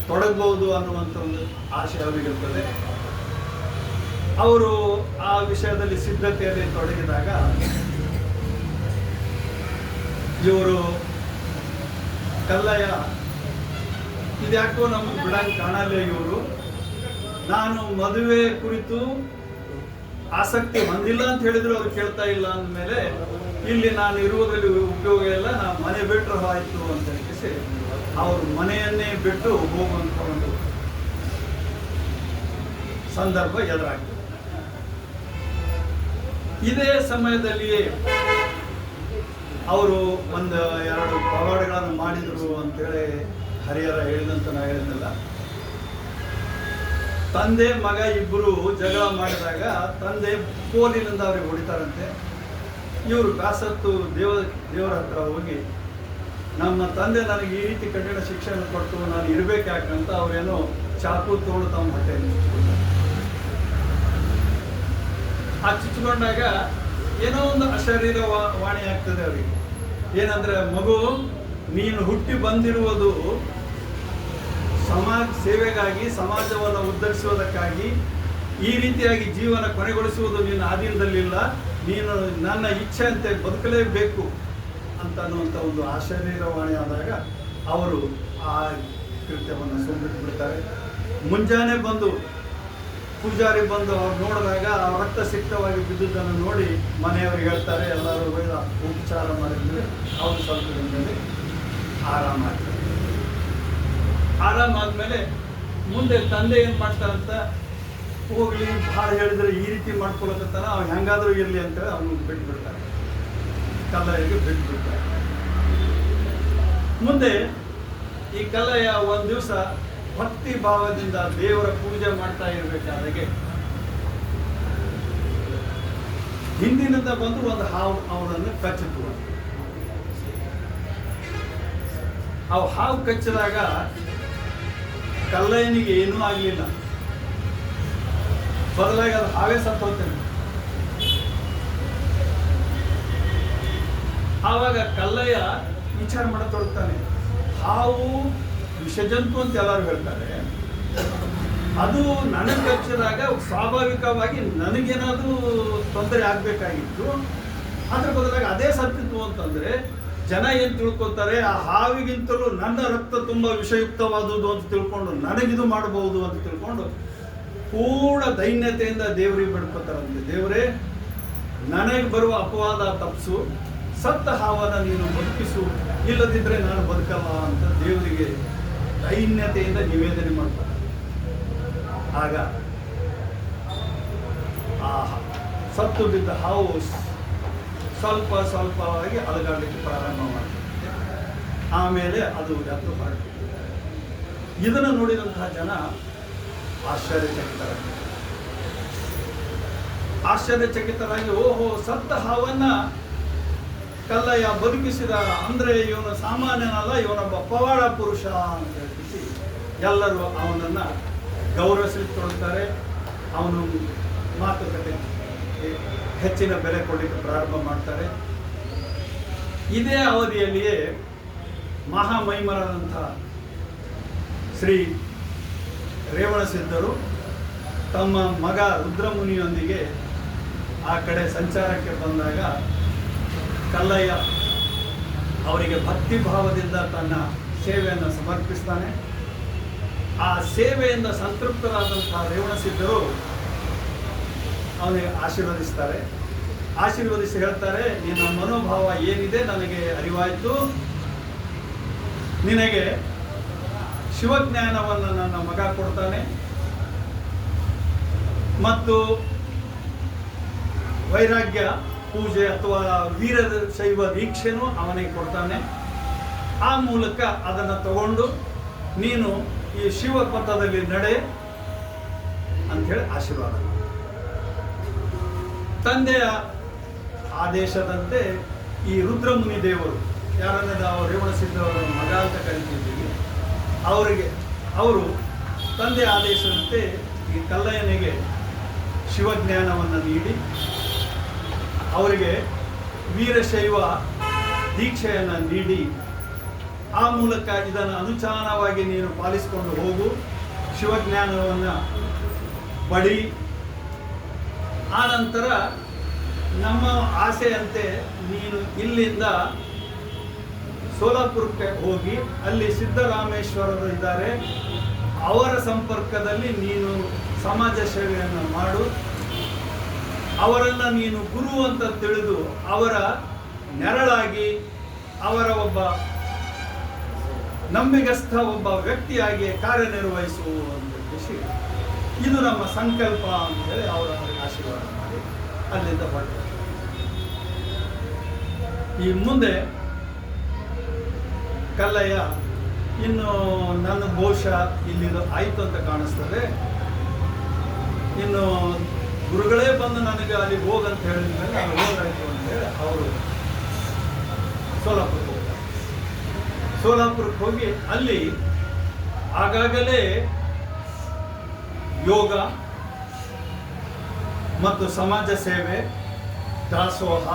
ತೊಡಗಬಹುದು ಅನ್ನುವಂಥ ಒಂದು ಆಶೆ ಅವರಿಗಿರ್ತದೆ. ಅವರು ಆ ವಿಷಯದಲ್ಲಿ ಸಿದ್ಧತೆಯಲ್ಲಿ ತೊಡಗಿದಾಗ ಇವರು ಕಲ್ಲಯ್ಯ ಇದ್ಯಾಕೋ ನಮಗೆ ಬಿಡಂಗೆ ಕಾಣಲ್ಲ, ಇವರು ನಾನು ಮದುವೆ ಕುರಿತು ಆಸಕ್ತಿ ಹೊಂದಿಲ್ಲ ಅಂತ ಹೇಳಿದ್ರು ಅವ್ರು ಕೇಳ್ತಾ ಇಲ್ಲ ಅಂದಮೇಲೆ ಇಲ್ಲಿ ನಾನು ಇರುವುದರಲ್ಲಿ ಉಪಯೋಗ ಇಲ್ಲ, ನಾನು ಮನೆ ಬಿಟ್ಟರೆ ಆಯಿತು ಅಂತ ಹೇಳಿಸಿ ಅವರು ಮನೆಯನ್ನೇ ಬಿಟ್ಟು ಹೋಗುವಂಥ ಒಂದು ಸಂದರ್ಭ ಎದುರಾಗ್ತದೆ. ಇದೇ ಸಮಯದಲ್ಲಿಯೇ ಅವರು ಒಂದು 2 ಪವಾಡಗಳನ್ನು ಮಾಡಿದರು ಅಂತೇಳಿ ಹರಿಹರ ಹೇಳಿದಂತ ನಾ ಹೇಳಿದ್ನಲ್ಲ. ತಂದೆ ಮಗ ಇಬ್ಬರು ಜಗಳ ಮಾಡಿದಾಗ ತಂದೆ ಕೋಲಿನಿಂದ ಅವ್ರಿಗೆ ಹೊಡಿತಾರಂತೆ. ಇವರು ಬ್ಯಾಸತ್ತು ದೇವರ ಹತ್ರ ಹೋಗಿ ನಮ್ಮ ತಂದೆ ನನಗೆ ಈ ರೀತಿ ಕಠಿಣ ಶಿಕ್ಷಣ ಕೊಟ್ಟು ನಾನು ಇರಬೇಕು ಯಾಕಂತ ಅವ್ರೇನೋ ಚಾಕು ತೋಳು ತಮ್ಮ ಹೊಟ್ಟೆಯಲ್ಲಿ ಚುಚ್ಚಿಕೊಳ್ತಾರೆ. ಆ ಚುಚ್ಚಿಕೊಂಡಾಗ ಏನೋ ಒಂದು ಅಶರೀರ ವಾಣಿ ಆಗ್ತದೆ ಅವರಿಗೆ. ಏನಂದ್ರೆ, ಮಗು ನೀನು ಹುಟ್ಟಿ ಬಂದಿರುವುದು ಸಮಾಜ ಸೇವೆಗಾಗಿ, ಸಮಾಜವನ್ನು ಉದ್ಧರಿಸುವುದಕ್ಕಾಗಿ, ಈ ರೀತಿಯಾಗಿ ಜೀವನ ಕೊನೆಗೊಳಿಸುವುದು ನಿನ್ನ ಆಧೀನದಲ್ಲಿಲ್ಲ, ನೀನು ನನ್ನ ಇಚ್ಛೆಯಂತೆ ಬದುಕಲೇಬೇಕು ಅಂತ ಅನ್ನುವಂಥ ಒಂದು ಆಶರೀರವಾಣಿ ಆದಾಗ ಅವರು ಆ ಕೃತ್ಯವನ್ನು ಸುಮ್ಮಿಟ್ಟು ಬಿಡ್ತಾರೆ. ಮುಂಜಾನೆ ಬಂದು ಪೂಜಾರಿ ಬಂದು ಅವ್ರು ನೋಡಿದಾಗ ಆ ರಕ್ತ ಸಿಕ್ತವಾಗಿ ಬಿದ್ದುದನ್ನು ನೋಡಿ ಮನೆಯವ್ರಿಗೆ ಹೇಳ್ತಾರೆ. ಎಲ್ಲರೂ ಉಪಚಾರ ಮಾಡಿದ್ರೆ ಅವರು ಸ್ವಲ್ಪ ದಿನದಲ್ಲಿ ಆರಾಮಾದ್ಮೇಲೆ ಮುಂದೆ ತಂದೆ ಏನು ಮಾಡ್ತಾರಂತ, ಹೋಗ್ಲಿ ಭಾಳ ಹೇಳಿದ್ರೆ ಈ ರೀತಿ ಮಾಡ್ಕೊಳಕತ್ತಾನ, ಅವ್ನು ಹೆಂಗಾದ್ರೂ ಇರಲಿ ಅಂತೇಳಿ ಅವನು ಬಿಟ್ಬಿಡ್ತಾರೆ, ಕಲ್ಲಯ್ಯಗೆ ಬಿಟ್ಬಿಡ್ತಾರೆ. ಮುಂದೆ ಈ ಕಲ್ಲಯ್ಯ ಒಂದು ದಿವಸ ಭಕ್ತಿ ಭಾವದಿಂದ ದೇವರ ಪೂಜೆ ಮಾಡ್ತಾ ಇರಬೇಕಾದಾಗೆ ಹಿಂದಿನಿಂದ ಬಂದು ಒಂದು ಹಾವು ಅವನನ್ನು ಕಚ್ಚಿತು. ಆ ಹಾವು ಕಚ್ಚಿದಾಗ ಕಲ್ಲಯ್ಯನಿಗೆ ಏನೂ ಆಗಲಿಲ್ಲ, ಬದಲಾಗಿ ಅದು ಹಾವೇ ಸತ್ತು ಹೋಗ್ತೇನೆ. ಆವಾಗ ಕಲ್ಲಯ್ಯ ವಿಚಾರ ಮಾಡತೊಡಗ್ತಾನೆ, ಹಾವು ವಿಷಜಂತು ಅಂತ ಎಲ್ಲರೂ ಹೇಳ್ತಾರೆ, ಅದು ನನಗೆ ಕಚ್ಚಿದಾಗ ಸ್ವಾಭಾವಿಕವಾಗಿ ನನಗೇನಾದ್ರೂ ತೊಂದರೆ ಆಗಬೇಕಾಗಿತ್ತು, ಅದ್ರ ಬದಲಾಗಿ ಅದೇ ಸತ್ತಿತ್ತು ಅಂತಂದ್ರೆ ಜನ ಏನು ತಿಳ್ಕೊತಾರೆ, ಆ ಹಾವಿಗಿಂತಲೂ ನನ್ನ ರಕ್ತ ತುಂಬ ವಿಷಯುಕ್ತವಾದುದು ಅಂತ ತಿಳ್ಕೊಂಡು ನನಗಿದು ಮಾಡಬಹುದು ಅಂತ ತಿಳ್ಕೊಂಡು ಪೂರ್ಣ ದೈನ್ಯತೆಯಿಂದ ದೇವರಿಗೆ ಬಿಡ್ಕೊತಾರಂತೆ. ದೇವರೇ, ನನಗೆ ಬರುವ ಅಪವಾದ ತಪ್ಪಿಸು, ಸತ್ತ ಹಾವನ್ನ ನೀನು ಬದುಕಿಸು, ಇಲ್ಲದಿದ್ದರೆ ನಾನು ಬದುಕಲ್ಲ ಅಂತ ದೇವರಿಗೆ ದೈನ್ಯತೆಯಿಂದ ನಿವೇದನೆ ಮಾಡ್ತಾರೆ. ಆಗ ಆ ಸತ್ತು ಬಿದ್ದ ಹಾವು ಸ್ವಲ್ಪ ಸ್ವಲ್ಪವಾಗಿ ಅಲಗಾಡಲಿಕ್ಕೆ ಪ್ರಾರಂಭ ಮಾಡ್ತದೆ. ಆಮೇಲೆ ಅದು ಎದ್ದು ಹೊರಟು. ಇದನ್ನು ನೋಡಿದಂತಹ ಜನ ಆಶ್ಚರ್ಯಚಕಿತರಾಗಿ ಓಹೋ, ಸತ್ತ ಹಾವನ್ನ ಕಲ್ಲಯ್ಯ ಬದುಕಿಸಿದ ಅಂದ್ರೆ ಇವನು ಸಾಮಾನ್ಯನಲ್ಲ, ಇವನೊಬ್ಬ ಪವಾಡ ಪುರುಷ ಅಂತ ಹೇಳಿ ಎಲ್ಲರೂ ಅವನನ್ನ ಗೌರವಿಸಲಿಕ್ಕೆ ತೊಡಗ್ತಾರೆ. ಅವನು ಮಾತುಕತೆ ಹೆಚ್ಚಿನ ಬೆಲೆ ಕೊಡಲಿಕ್ಕೆ ಪ್ರಾರಂಭ ಮಾಡ್ತಾರೆ. ಇದೇ ಅವಧಿಯಲ್ಲಿಯೇ ಮಹಾಮೈಮರಾದಂಥ ಶ್ರೀ ರೇವಣಸಿದ್ಧರು ತಮ್ಮ ಮಗ ರುದ್ರಮುನಿಯೊಂದಿಗೆ ಆ ಕಡೆ ಸಂಚಾರಕ್ಕೆ ಬಂದಾಗ ಕಲ್ಲಯ್ಯ ಅವರಿಗೆ ಭಕ್ತಿ ಭಾವದಿಂದ ತನ್ನ ಸೇವೆಯನ್ನು ಸಮರ್ಪಿಸ್ತಾನೆ. ಆ ಸೇವೆಯಿಂದ ಸಂತೃಪ್ತರಾದಂತಹ ರೇವಣಸಿದ್ಧರು ಅವನಿಗೆ ಆಶೀರ್ವದಿಸಿ ಹೇಳ್ತಾರೆ, ನಿನ್ನ ಮನೋಭಾವ ಏನಿದೆ ನನಗೆ ಅರಿವಾಯಿತು, ನಿನಗೆ ಶಿವಜ್ಞಾನವನ್ನು ನನ್ನ ಮಗ ಕೊಡ್ತಾನೆ ಮತ್ತು ವೈರಾಗ್ಯ ಪೂಜೆ ಅಥವಾ ವೀರ ಶೈವ ದೀಕ್ಷೆನೂ ಅವನಿಗೆ ಕೊಡ್ತಾನೆ. ಆ ಮೂಲಕ ಅದನ್ನು ತಗೊಂಡು ನೀನು ಈ ಶಿವ ಪಥದಲ್ಲಿ ನಡೆ ಅಂಥೇಳಿ ಆಶೀರ್ವಾದ. ತಂದೆಯ ಆದೇಶದಂತೆ ಈ ರುದ್ರಮುನಿ ದೇವರು, ಯಾರನ್ನ ನಾವು ರೇವಣಸಿದ್ಧವರ ಮಗ ಅಂತ ಕರಿತಿದ್ದೀವಿ, ಅವರು ತಂದೆಯ ಆದೇಶದಂತೆ ಈ ಕಲ್ಲಯ್ಯನಿಗೆ ಶಿವಜ್ಞಾನವನ್ನು ನೀಡಿ ಅವರಿಗೆ ವೀರಶೈವ ದೀಕ್ಷೆಯನ್ನು ನೀಡಿ ಆ ಮೂಲಕ ಇದನ್ನು ಅನುಚಾನವಾಗಿ ನೀನು ಪಾಲಿಸಿಕೊಂಡು ಹೋಗು, ಶಿವಜ್ಞಾನವನ್ನು ಪಡಿ. ಆನಂತರ ನಮ್ಮ ಆಸೆಯಂತೆ ನೀನು ಇಲ್ಲಿಂದ ಸೋಲಾಪುರಕ್ಕೆ ಹೋಗಿ ಅಲ್ಲಿ ಸಿದ್ದರಾಮೇಶ್ವರರು ಇದ್ದಾರೆ, ಅವರ ಸಂಪರ್ಕದಲ್ಲಿ ನೀನು ಸಮಾಜ ಸೇವೆಯನ್ನು ಮಾಡು. ಅವರನ್ನು ನೀನು ಗುರು ಅಂತ ತಿಳಿದು ಅವರ ನೆರಳಾಗಿ, ಅವರ ಒಬ್ಬ ನಂಬಿಗಸ್ಥ ಒಬ್ಬ ವ್ಯಕ್ತಿಯಾಗಿ ಕಾರ್ಯನಿರ್ವಹಿಸುವಂಥ ವಿಷಯ ಇದು ನಮ್ಮ ಸಂಕಲ್ಪ ಅಂತ ಹೇಳಿ ಅವರವರಿಗೆ ಆಶೀರ್ವಾದ ಮಾಡಿ ಅಲ್ಲಿಂದ ಹೊರಟು. ಈ ಮುಂದೆ ಕಲ್ಲಯ್ಯ ಇನ್ನು ನನ್ನ ಬಹುಶಃ ಇಲ್ಲಿದು ಆಯಿತು ಅಂತ ಕಾಣಿಸ್ತದೆ. ಇನ್ನು ಗುರುಗಳೇ ಬಂದು ನನಗೆ ಅಲ್ಲಿ ಹೋಗಂತ ಹೇಳಿದ ಮೇಲೆ ನಾನು ಹೋಗಾಯಿತು ಅಂತ ಹೇಳಿ ಅವರು ಸೋಲಾಪುರಕ್ಕೆ ಹೋಗ್ತಾರೆ. ಸೋಲಾಪುರಕ್ಕೆ ಹೋಗಿ ಅಲ್ಲಿ ಆಗಾಗಲೇ ಯೋಗ ಮತ್ತು ಸಮಾಜ ಸೇವೆ, ದಾಸೋಹ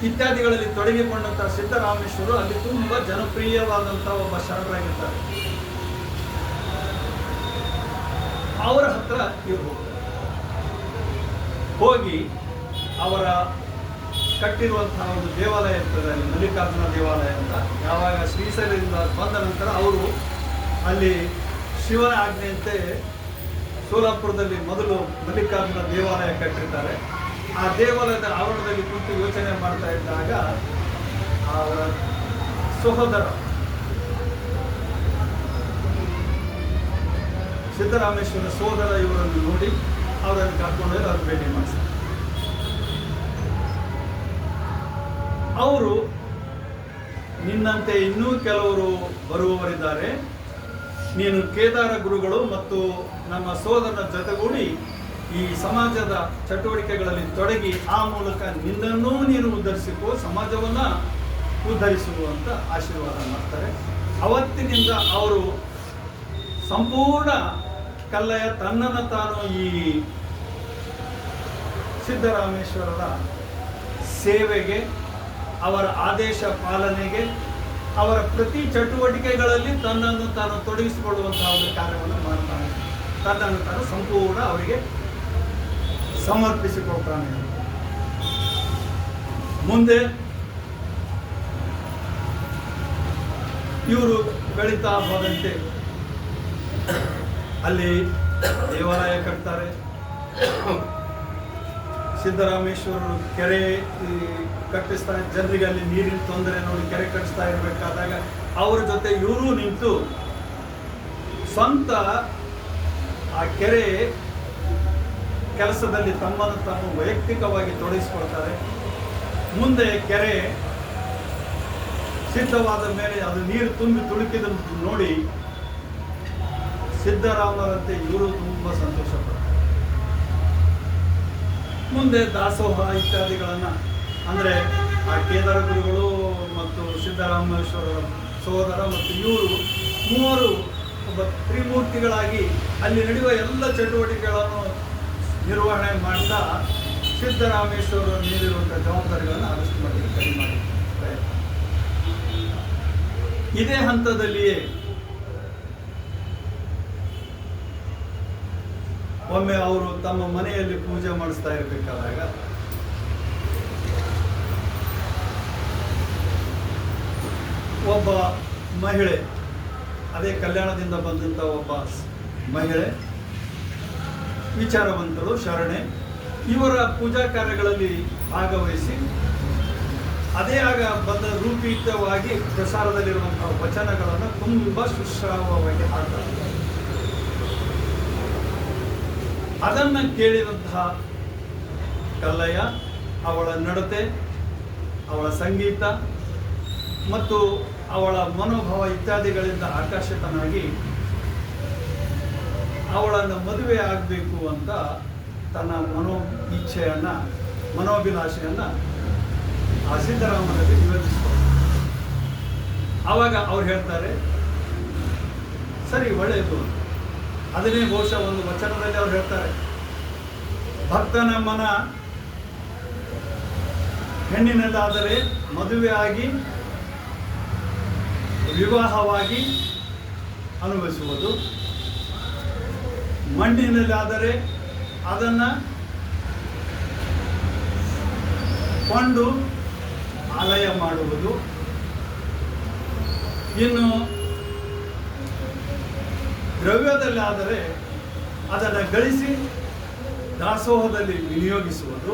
ಇತ್ಯಾದಿಗಳಲ್ಲಿ ತೊಡಗಿಕೊಂಡಂಥ ಸಿದ್ದರಾಮೇಶ್ವರು ಅಲ್ಲಿ ತುಂಬ ಜನಪ್ರಿಯವಾದಂಥ ಒಬ್ಬ ಶರಣರಾಗಿರ್ತಾರೆ. ಅವರ ಹತ್ರ ಇವರು ಹೋಗಿ ಅವರ ಕಟ್ಟಿರುವಂತಹ ಒಂದು ದೇವಾಲಯ ಇರ್ತದೆ ಅಲ್ಲಿ, ಮಲ್ಲಿಕಾರ್ಜುನ ದೇವಾಲಯ ಅಂತ. ಯಾವಾಗ ಶ್ರೀಶೈಲದಿಂದ ಬಂದ ನಂತರ ಅವರು ಅಲ್ಲಿ ಶಿವನ ಆಜ್ಞೆಯಂತೆ ಸೋಲಾಪುರದಲ್ಲಿ ಮೊದಲು ಮಲ್ಲಿಕಾರ್ಜುನ ದೇವಾಲಯ ಕಟ್ಟಿರ್ತಾರೆ. ಆ ದೇವಾಲಯದ ಆವರಣದಲ್ಲಿ ಕುರಿತು ಯೋಚನೆ ಮಾಡ್ತಾ ಇದ್ದಾಗ ಅವರ ಸಹೋದರ ಸಿದ್ದರಾಮೇಶ್ವರ ಸೋದರ ಇವರನ್ನು ನೋಡಿ ಅವರನ್ನು ಕರ್ಕೊಂಡು ಹೋಗಿ ಅವ್ರು ಭೇಟಿ ಮಾಡಿಸ್ತಾರೆ. ಅವರು ನಿನ್ನಂತೆ ಇನ್ನೂ ಕೆಲವರು ಬರುವವರಿದ್ದಾರೆ, ನೀನು ಕೇದಾರ ಗುರುಗಳು ಮತ್ತು ನಮ್ಮ ಸೋದರನ ಜೊತೆಗೂಡಿ ಈ ಸಮಾಜದ ಚಟುವಟಿಕೆಗಳಲ್ಲಿ ತೊಡಗಿ ಆ ಮೂಲಕ ನಿನ್ನನ್ನೂ ನೀನು ಉದ್ಧರಿಸಿಕೋ, ಸಮಾಜವನ್ನು ಉದ್ಧರಿಸುವಂತ ಆಶೀರ್ವಾದ ಮಾಡ್ತಾರೆ. ಅವತ್ತಿನಿಂದ ಅವರು ಸಂಪೂರ್ಣ ಕಲ್ಲಯ್ಯ ತನ್ನನ್ನು ತಾನು ಈ ಸಿದ್ದರಾಮೇಶ್ವರರ ಸೇವೆಗೆ, ಅವರ ಆದೇಶ ಪಾಲನೆಗೆ, ಅವರ ಪ್ರತಿ ಚಟುವಟಿಕೆಗಳಲ್ಲಿ ತನ್ನನ್ನು ತಾನು ತೊಡಗಿಸಿಕೊಳ್ಳುವಂತಹ ಒಂದು ಕಾರ್ಯವನ್ನು ಮಾಡ್ತಾನೆ. ತನ್ನನ್ನು ತಾನು ಸಂಪೂರ್ಣ ಅವರಿಗೆ ಸಮರ್ಪಿಸಿಕೊಳ್ತಾನೆ. ಮುಂದೆ ಇವರು ಬೆಳೀತಾ ಹೋದಂತೆ ಅಲ್ಲಿ ದೇವಾಲಯ ಕಟ್ತಾರೆ. ಸಿದ್ದರಾಮೇಶ್ವರರು ಕೆರೆ ಕಟ್ಟಿಸ್ತಾ ಜನರಿಗೆ ಅಲ್ಲಿ ನೀರಿನ ತೊಂದರೆ ನೋಡಿ ಕೆರೆ ಕಟ್ಟಿಸ್ತಾ ಇರಬೇಕಾದಾಗ ಅವ್ರ ಜೊತೆ ಇವರು ನಿಂತು ಸ್ವಂತ ಆ ಕೆರೆ ಕೆಲಸದಲ್ಲಿ ತಮ್ಮನ್ನು ತಾವು ವೈಯಕ್ತಿಕವಾಗಿ ತೊಡಗಿಸಿಕೊಳ್ತಾರೆ. ಮುಂದೆ ಕೆರೆ ಸಿದ್ಧವಾದ ಮೇಲೆ ಅದು ನೀರು ತುಂಬಿ ತುಳುಕಿದಂತೆ ನೋಡಿ ಸಿದ್ದರಾಮರಂತೆ ಇವರು ತುಂಬ ಸಂತೋಷಪಡ್ತಾರೆ. ಮುಂದೆ ದಾಸೋಹ ಇತ್ಯಾದಿಗಳನ್ನು ಅಂದರೆ ಆ ಕೇದಾರ ಗುರುಗಳು ಮತ್ತು ಸಿದ್ದರಾಮೇಶ್ವರ ಸೋದರ ಮತ್ತು ಇವರು ಮೂವರು ಒಬ್ಬ ತ್ರಿಮೂರ್ತಿಗಳಾಗಿ ಅಲ್ಲಿ ನಡೆಯುವ ಎಲ್ಲ ಚಟುವಟಿಕೆಗಳನ್ನು ನಿರ್ವಹಣೆ ಮಾಡ್ತಾ ಸಿದ್ದರಾಮೇಶ್ವರರು ನೀಡಿರುವಂಥ ಜವಾಬ್ದಾರಿಗಳನ್ನು ಆದಷ್ಟು ಮಟ್ಟಿಗೆ ಕಡಿಮೆ ಮಾಡಿದ್ದಾರೆ. ಇದೇ ಹಂತದಲ್ಲಿಯೇ ಒಮ್ಮೆ ಅವರು ತಮ್ಮ ಮನೆಯಲ್ಲಿ ಪೂಜೆ ಮಾಡಿಸ್ತಾ ಇರಬೇಕಾದಾಗ ಒಬ್ಬ ಮಹಿಳೆ, ಅದೇ ಕಲ್ಯಾಣದಿಂದ ಬಂದಂಥ ಒಬ್ಬ ಮಹಿಳೆ, ವಿಚಾರವಂತರು, ಶರಣೆ, ಇವರ ಪೂಜಾ ಕಾರ್ಯಗಳಲ್ಲಿ ಭಾಗವಹಿಸಿ ಅದೇ ಆಗ ಬಂದ ರೂಪಿತವಾಗಿ ಪ್ರಸಾರದಲ್ಲಿರುವಂತಹ ವಚನಗಳನ್ನು ತುಂಬ ಸುಶ್ರಾವವಾಗಿ ಹಾಡ್ತಾರೆ. ಅದನ್ನು ಕೇಳಿದಂತಹ ಕಲ್ಲಯ್ಯ ಅವಳ ನಡತೆ, ಅವಳ ಸಂಗೀತ ಮತ್ತು ಅವಳ ಮನೋಭಾವ ಇತ್ಯಾದಿಗಳಿಂದ ಆಕರ್ಷಿತನಾಗಿ ಅವಳನ್ನು ಮದುವೆ ಆಗಬೇಕು ಅಂತ ತನ್ನ ಮನೋಭಿಲಾಷೆಯನ್ನು ಆ ಸಿದ್ದರಾಮನಲ್ಲಿ ನಿವೇದಿಸ್ತಾರೆ. ಆವಾಗ ಅವ್ರು ಹೇಳ್ತಾರೆ, ಸರಿ, ಒಳ್ಳೆಯದು. ಅದನ್ನೇ ಬಹುಶಃ ಒಂದು ವಚನದಲ್ಲಿ ಅವ್ರು ಹೇಳ್ತಾರೆ, ಭಕ್ತನ ಮನ ಹೆಣ್ಣಿನಲ್ಲಾದರೆ ಮದುವೆ ಆಗಿ ವಿವಾಹವಾಗಿ ಅನುಭವಿಸುವುದು, ಮಣ್ಣಿನಲ್ಲಾದರೆ ಅದನ್ನು ಕೊಂಡು ಆಲಯ ಮಾಡುವುದು, ಇನ್ನು ದ್ರವ್ಯದಲ್ಲಾದರೆ ಅದನ್ನು ಗಳಿಸಿ ದಾಸೋಹದಲ್ಲಿ ವಿನಿಯೋಗಿಸುವುದು,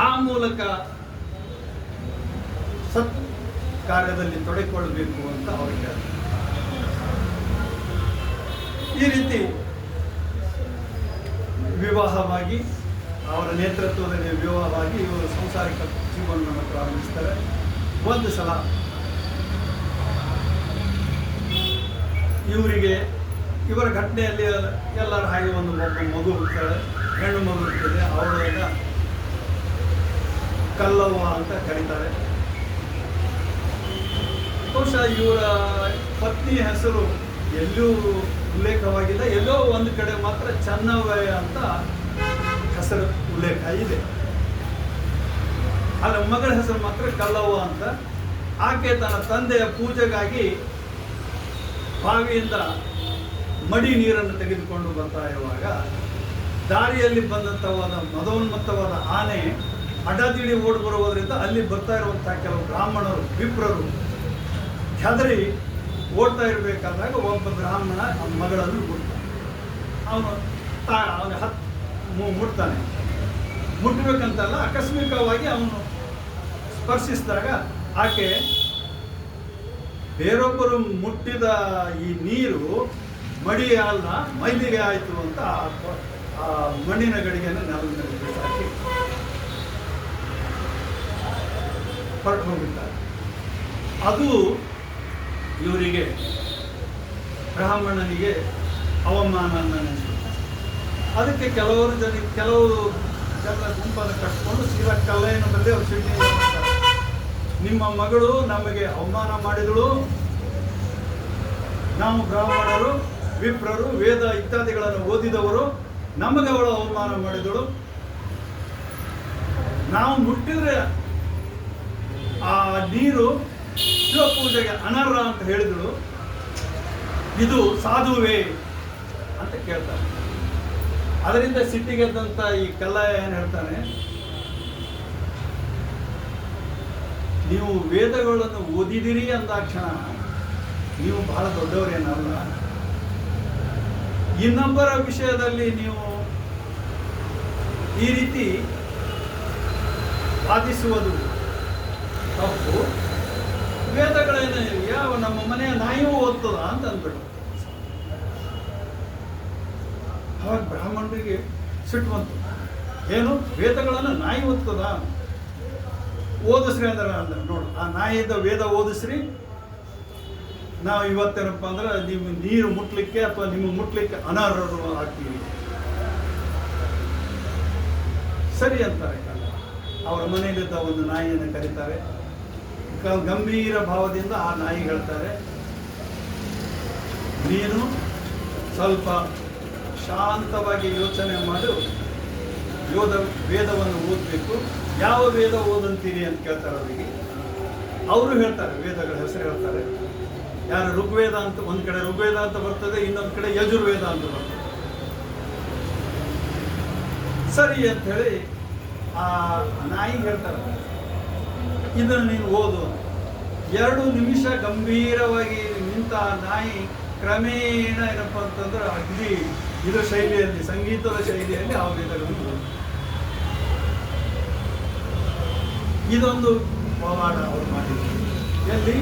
ಆ ಮೂಲಕ ಸತ್ ಕಾರ್ಯದಲ್ಲಿ ತೊಡಗಿಕೊಳ್ಳಬೇಕು ಅಂತ ಅವರು ಹೇಳ್ತಾರೆ. ಈ ರೀತಿ ವಿವಾಹವಾಗಿ ಅವರ ನೇತೃತ್ವದಲ್ಲಿ ವಿವಾಹವಾಗಿ ಇವರು ಸಂಸಾರಿಕ ಜೀವನವನ್ನು ಪ್ರಾರಂಭಿಸ್ತಾರೆ. ಒಂದು ಸಲ ಇವರ ಘಟನೆಯಲ್ಲಿ ಎಲ್ಲರ ಹಾಗೆ ಒಂದು ಮಗು ಹುಡ್ತಾಳೆ, ಹೆಣ್ಣು ಮಗು ಹುಡ್ತದೆ. ಅವಳನ್ನ ಕಲ್ಲವ್ವ ಅಂತ ಕರೀತಾರೆ. ಬಹುಶಃ ಇವರ ಪತ್ನಿ ಹೆಸರು ಎಲ್ಲೂ ಉಲ್ಲೇಖವಾಗಿಲ್ಲ, ಎಲ್ಲೋ ಒಂದು ಕಡೆ ಮಾತ್ರ ಚೆನ್ನವ್ವ ಅಂತ ಹೆಸರು ಉಲ್ಲೇಖ ಇದೆ. ಆದರೆ ಮಗಳ ಹೆಸರು ಮಾತ್ರ ಕಲ್ಲವ್ವ ಅಂತ. ಆಕೆ ತನ್ನ ತಂದೆಯ ಪೂಜೆಗಾಗಿ ಬಾವಿಯಿಂದ ಮಡಿ ನೀರನ್ನು ತೆಗೆದುಕೊಂಡು ಬರ್ತಾ ಇರುವಾಗ ದಾರಿಯಲ್ಲಿ ಬಂದಂಥವಾದ ಮದೋನ್ಮತ್ತವಾದ ಆನೆ ಅಡ್ಡದಿಡಿ ಓಡಿ ಬರುವುದರಿಂದ ಅಲ್ಲಿ ಬರ್ತಾ ಇರುವಂಥ ಕೆಲವು ಬ್ರಾಹ್ಮಣರು, ವಿಪ್ರರು ಹೆದರಿ ಓಡ್ತಾ ಇರಬೇಕಾದಾಗ ಒಬ್ಬ ಬ್ರಾಹ್ಮಣ ಮಗಳನ್ನು ಮುಟ್ತಾನೆ. ಅವನು ಮುಟ್ತಾನೆ. ಮುಟ್ಟಬೇಕಂತಲ್ಲ, ಆಕಸ್ಮಿಕವಾಗಿ ಅವನು ಸ್ಪರ್ಶಿಸಿದಾಗ ಆಕೆ ಬೇರೊಬ್ಬರು ಮುಟ್ಟಿದ ಈ ನೀರು ಮಡಿ ಅಲ್ಲ ಮೈಲಿಗೆ ಆಯಿತು ಅಂತ ಆ ಮಣ್ಣಿನ ಗಡಿಗೆಯನ್ನು ನೆಲದ ಬಿಸಾಕಿ ಹೊರಟು ಹೋಗಿದ್ದಾರೆ. ಅದು ಇವರಿಗೆ ಬ್ರಾಹ್ಮಣನಿಗೆ ಅವಮಾನ ನೆನೆಸುತ್ತೆ. ಅದಕ್ಕೆ ಕೆಲವು ಜನ ಗುಂಪನ್ನು ಕಟ್ಕೊಂಡು ಸೀದಾ ಕಲ್ಲೆಯನ್ನು ಬಂದು ಅವ್ರು ಸಿಟಿ ನಿಮ್ಮ ಮಗಳು ನಮಗೆ ಅವಮಾನ ಮಾಡಿದಳು, ನಾವು ಬ್ರಾಹ್ಮಣರು, ವಿಪ್ರರು, ವೇದ ಇತ್ಯಾದಿಗಳನ್ನು ಓದಿದವರು, ನಮಗೆ ಅವಳು ಅವಮಾನ ಮಾಡಿದಳು, ನಾವು ಮುಟ್ಟಿದ್ರೆ ಆ ನೀರು ಶಿವಪೂಜೆಗೆ ಅನರ್ಹ ಅಂತ ಹೇಳಿದಳು, ಇದು ಸಾಧುವೇ ಅಂತ ಕೇಳ್ತಾರೆ. ಅದರಿಂದ ಸಿಟ್ಟಿಗೆದ್ದಂತ ಈ ಕಲ್ಲಯ್ಯ ಏನು ಹೇಳ್ತಾನೆ, ನೀವು ವೇದಗಳನ್ನು ಓದಿದಿರಿ ಅಂದಾಕ್ಷಣ ನೀವು ಬಹಳ ದೊಡ್ಡವರೇನಲ್ಲ, ಇನ್ನೊಬ್ಬರ ವಿಷಯದಲ್ಲಿ ನೀವು ಈ ರೀತಿ ವಾದಿಸುವುದು ತಪ್ಪು. ವೇದಗಳೇನು ಯಾವ ನಮ್ಮ ಮನೆಯ ನಾಯಿಯೂ ಓದ್ತದ ಅಂತ ಅಂದ್ಬಿಟ್ಟು ಅವಾಗ ಬ್ರಾಹ್ಮಣರಿಗೆ ಸಿಟ್ಟು ಬಂತು. ಏನು ವೇದಗಳನ್ನು ನಾಯಿ ಓದ್ತದ? ಓದಿಸ್ರಿ ಅಂದ್ರೆ ನೋಡು, ಆ ನಾಯಿಯಿಂದ ವೇದ ಓದಿಸ್ರಿ, ನಾವು ಇವತ್ತೇನಪ್ಪ ಅಂದ್ರೆ ನೀವು ನೀರು ಮುಟ್ಲಿಕ್ಕೆ ಅಥವಾ ನಿಮಗೆ ಮುಟ್ಲಿಕ್ಕೆ ಅನರ್ಹರು ಆಗ್ತೀವಿ. ಸರಿ ಅಂತಾರೆ. ಅವರ ಮನೆಯಲ್ಲಿದ್ದ ಒಂದು ನಾಯಿಯನ್ನು ಕರೀತಾರೆ. ಗಂಭೀರ ಭಾವದಿಂದ ಆ ನಾಯಿ ಹೇಳ್ತಾರೆ, ನೀನು ಸ್ವಲ್ಪ ಶಾಂತವಾಗಿ ಯೋಚನೆ ಮಾಡು, ವೇದವನ್ನು ಓದಬೇಕು. ಯಾವ ವೇದ ಓದಂತೀರಿ ಅಂತ ಕೇಳ್ತಾರೆ ಅವರಿಗೆ. ಅವರು ಹೇಳ್ತಾರೆ, ವೇದಗಳ ಹೆಸರು ಹೇಳ್ತಾರೆ. ಯಾರು ಋಗ್ವೇದ ಅಂತ, ಒಂದು ಕಡೆ ಋಗ್ವೇದ ಅಂತ ಬರ್ತದೆ, ಇನ್ನೊಂದು ಕಡೆ ಯಜುರ್ವೇದ ಅಂತ ಬರ್ತದೆ. ಸರಿ ಅಂತ ಹೇಳಿ ಆ ನಾಯಿ ಹೇಳ್ತಾರೆ, ಇದನ್ನು ನೀನು ಓದು. 2 ನಿಮಿಷ ಗಂಭೀರವಾಗಿ ನಿಂತ ನಾಯಿ ಕ್ರಮೇಣ ಏನಪ್ಪ ಅಂತಂದ್ರೆ ಅಗ್ನಿ ಇದು ಶೈಲಿಯಲ್ಲಿ, ಸಂಗೀತದ ಶೈಲಿಯಲ್ಲಿ ಆ ವೇದಗಳನ್ನು ಓದು. ಇದೊಂದು ಪವಾಡ ಅವರು ಮಾಡಿದ್ರು. ಎಲ್ಲಿ?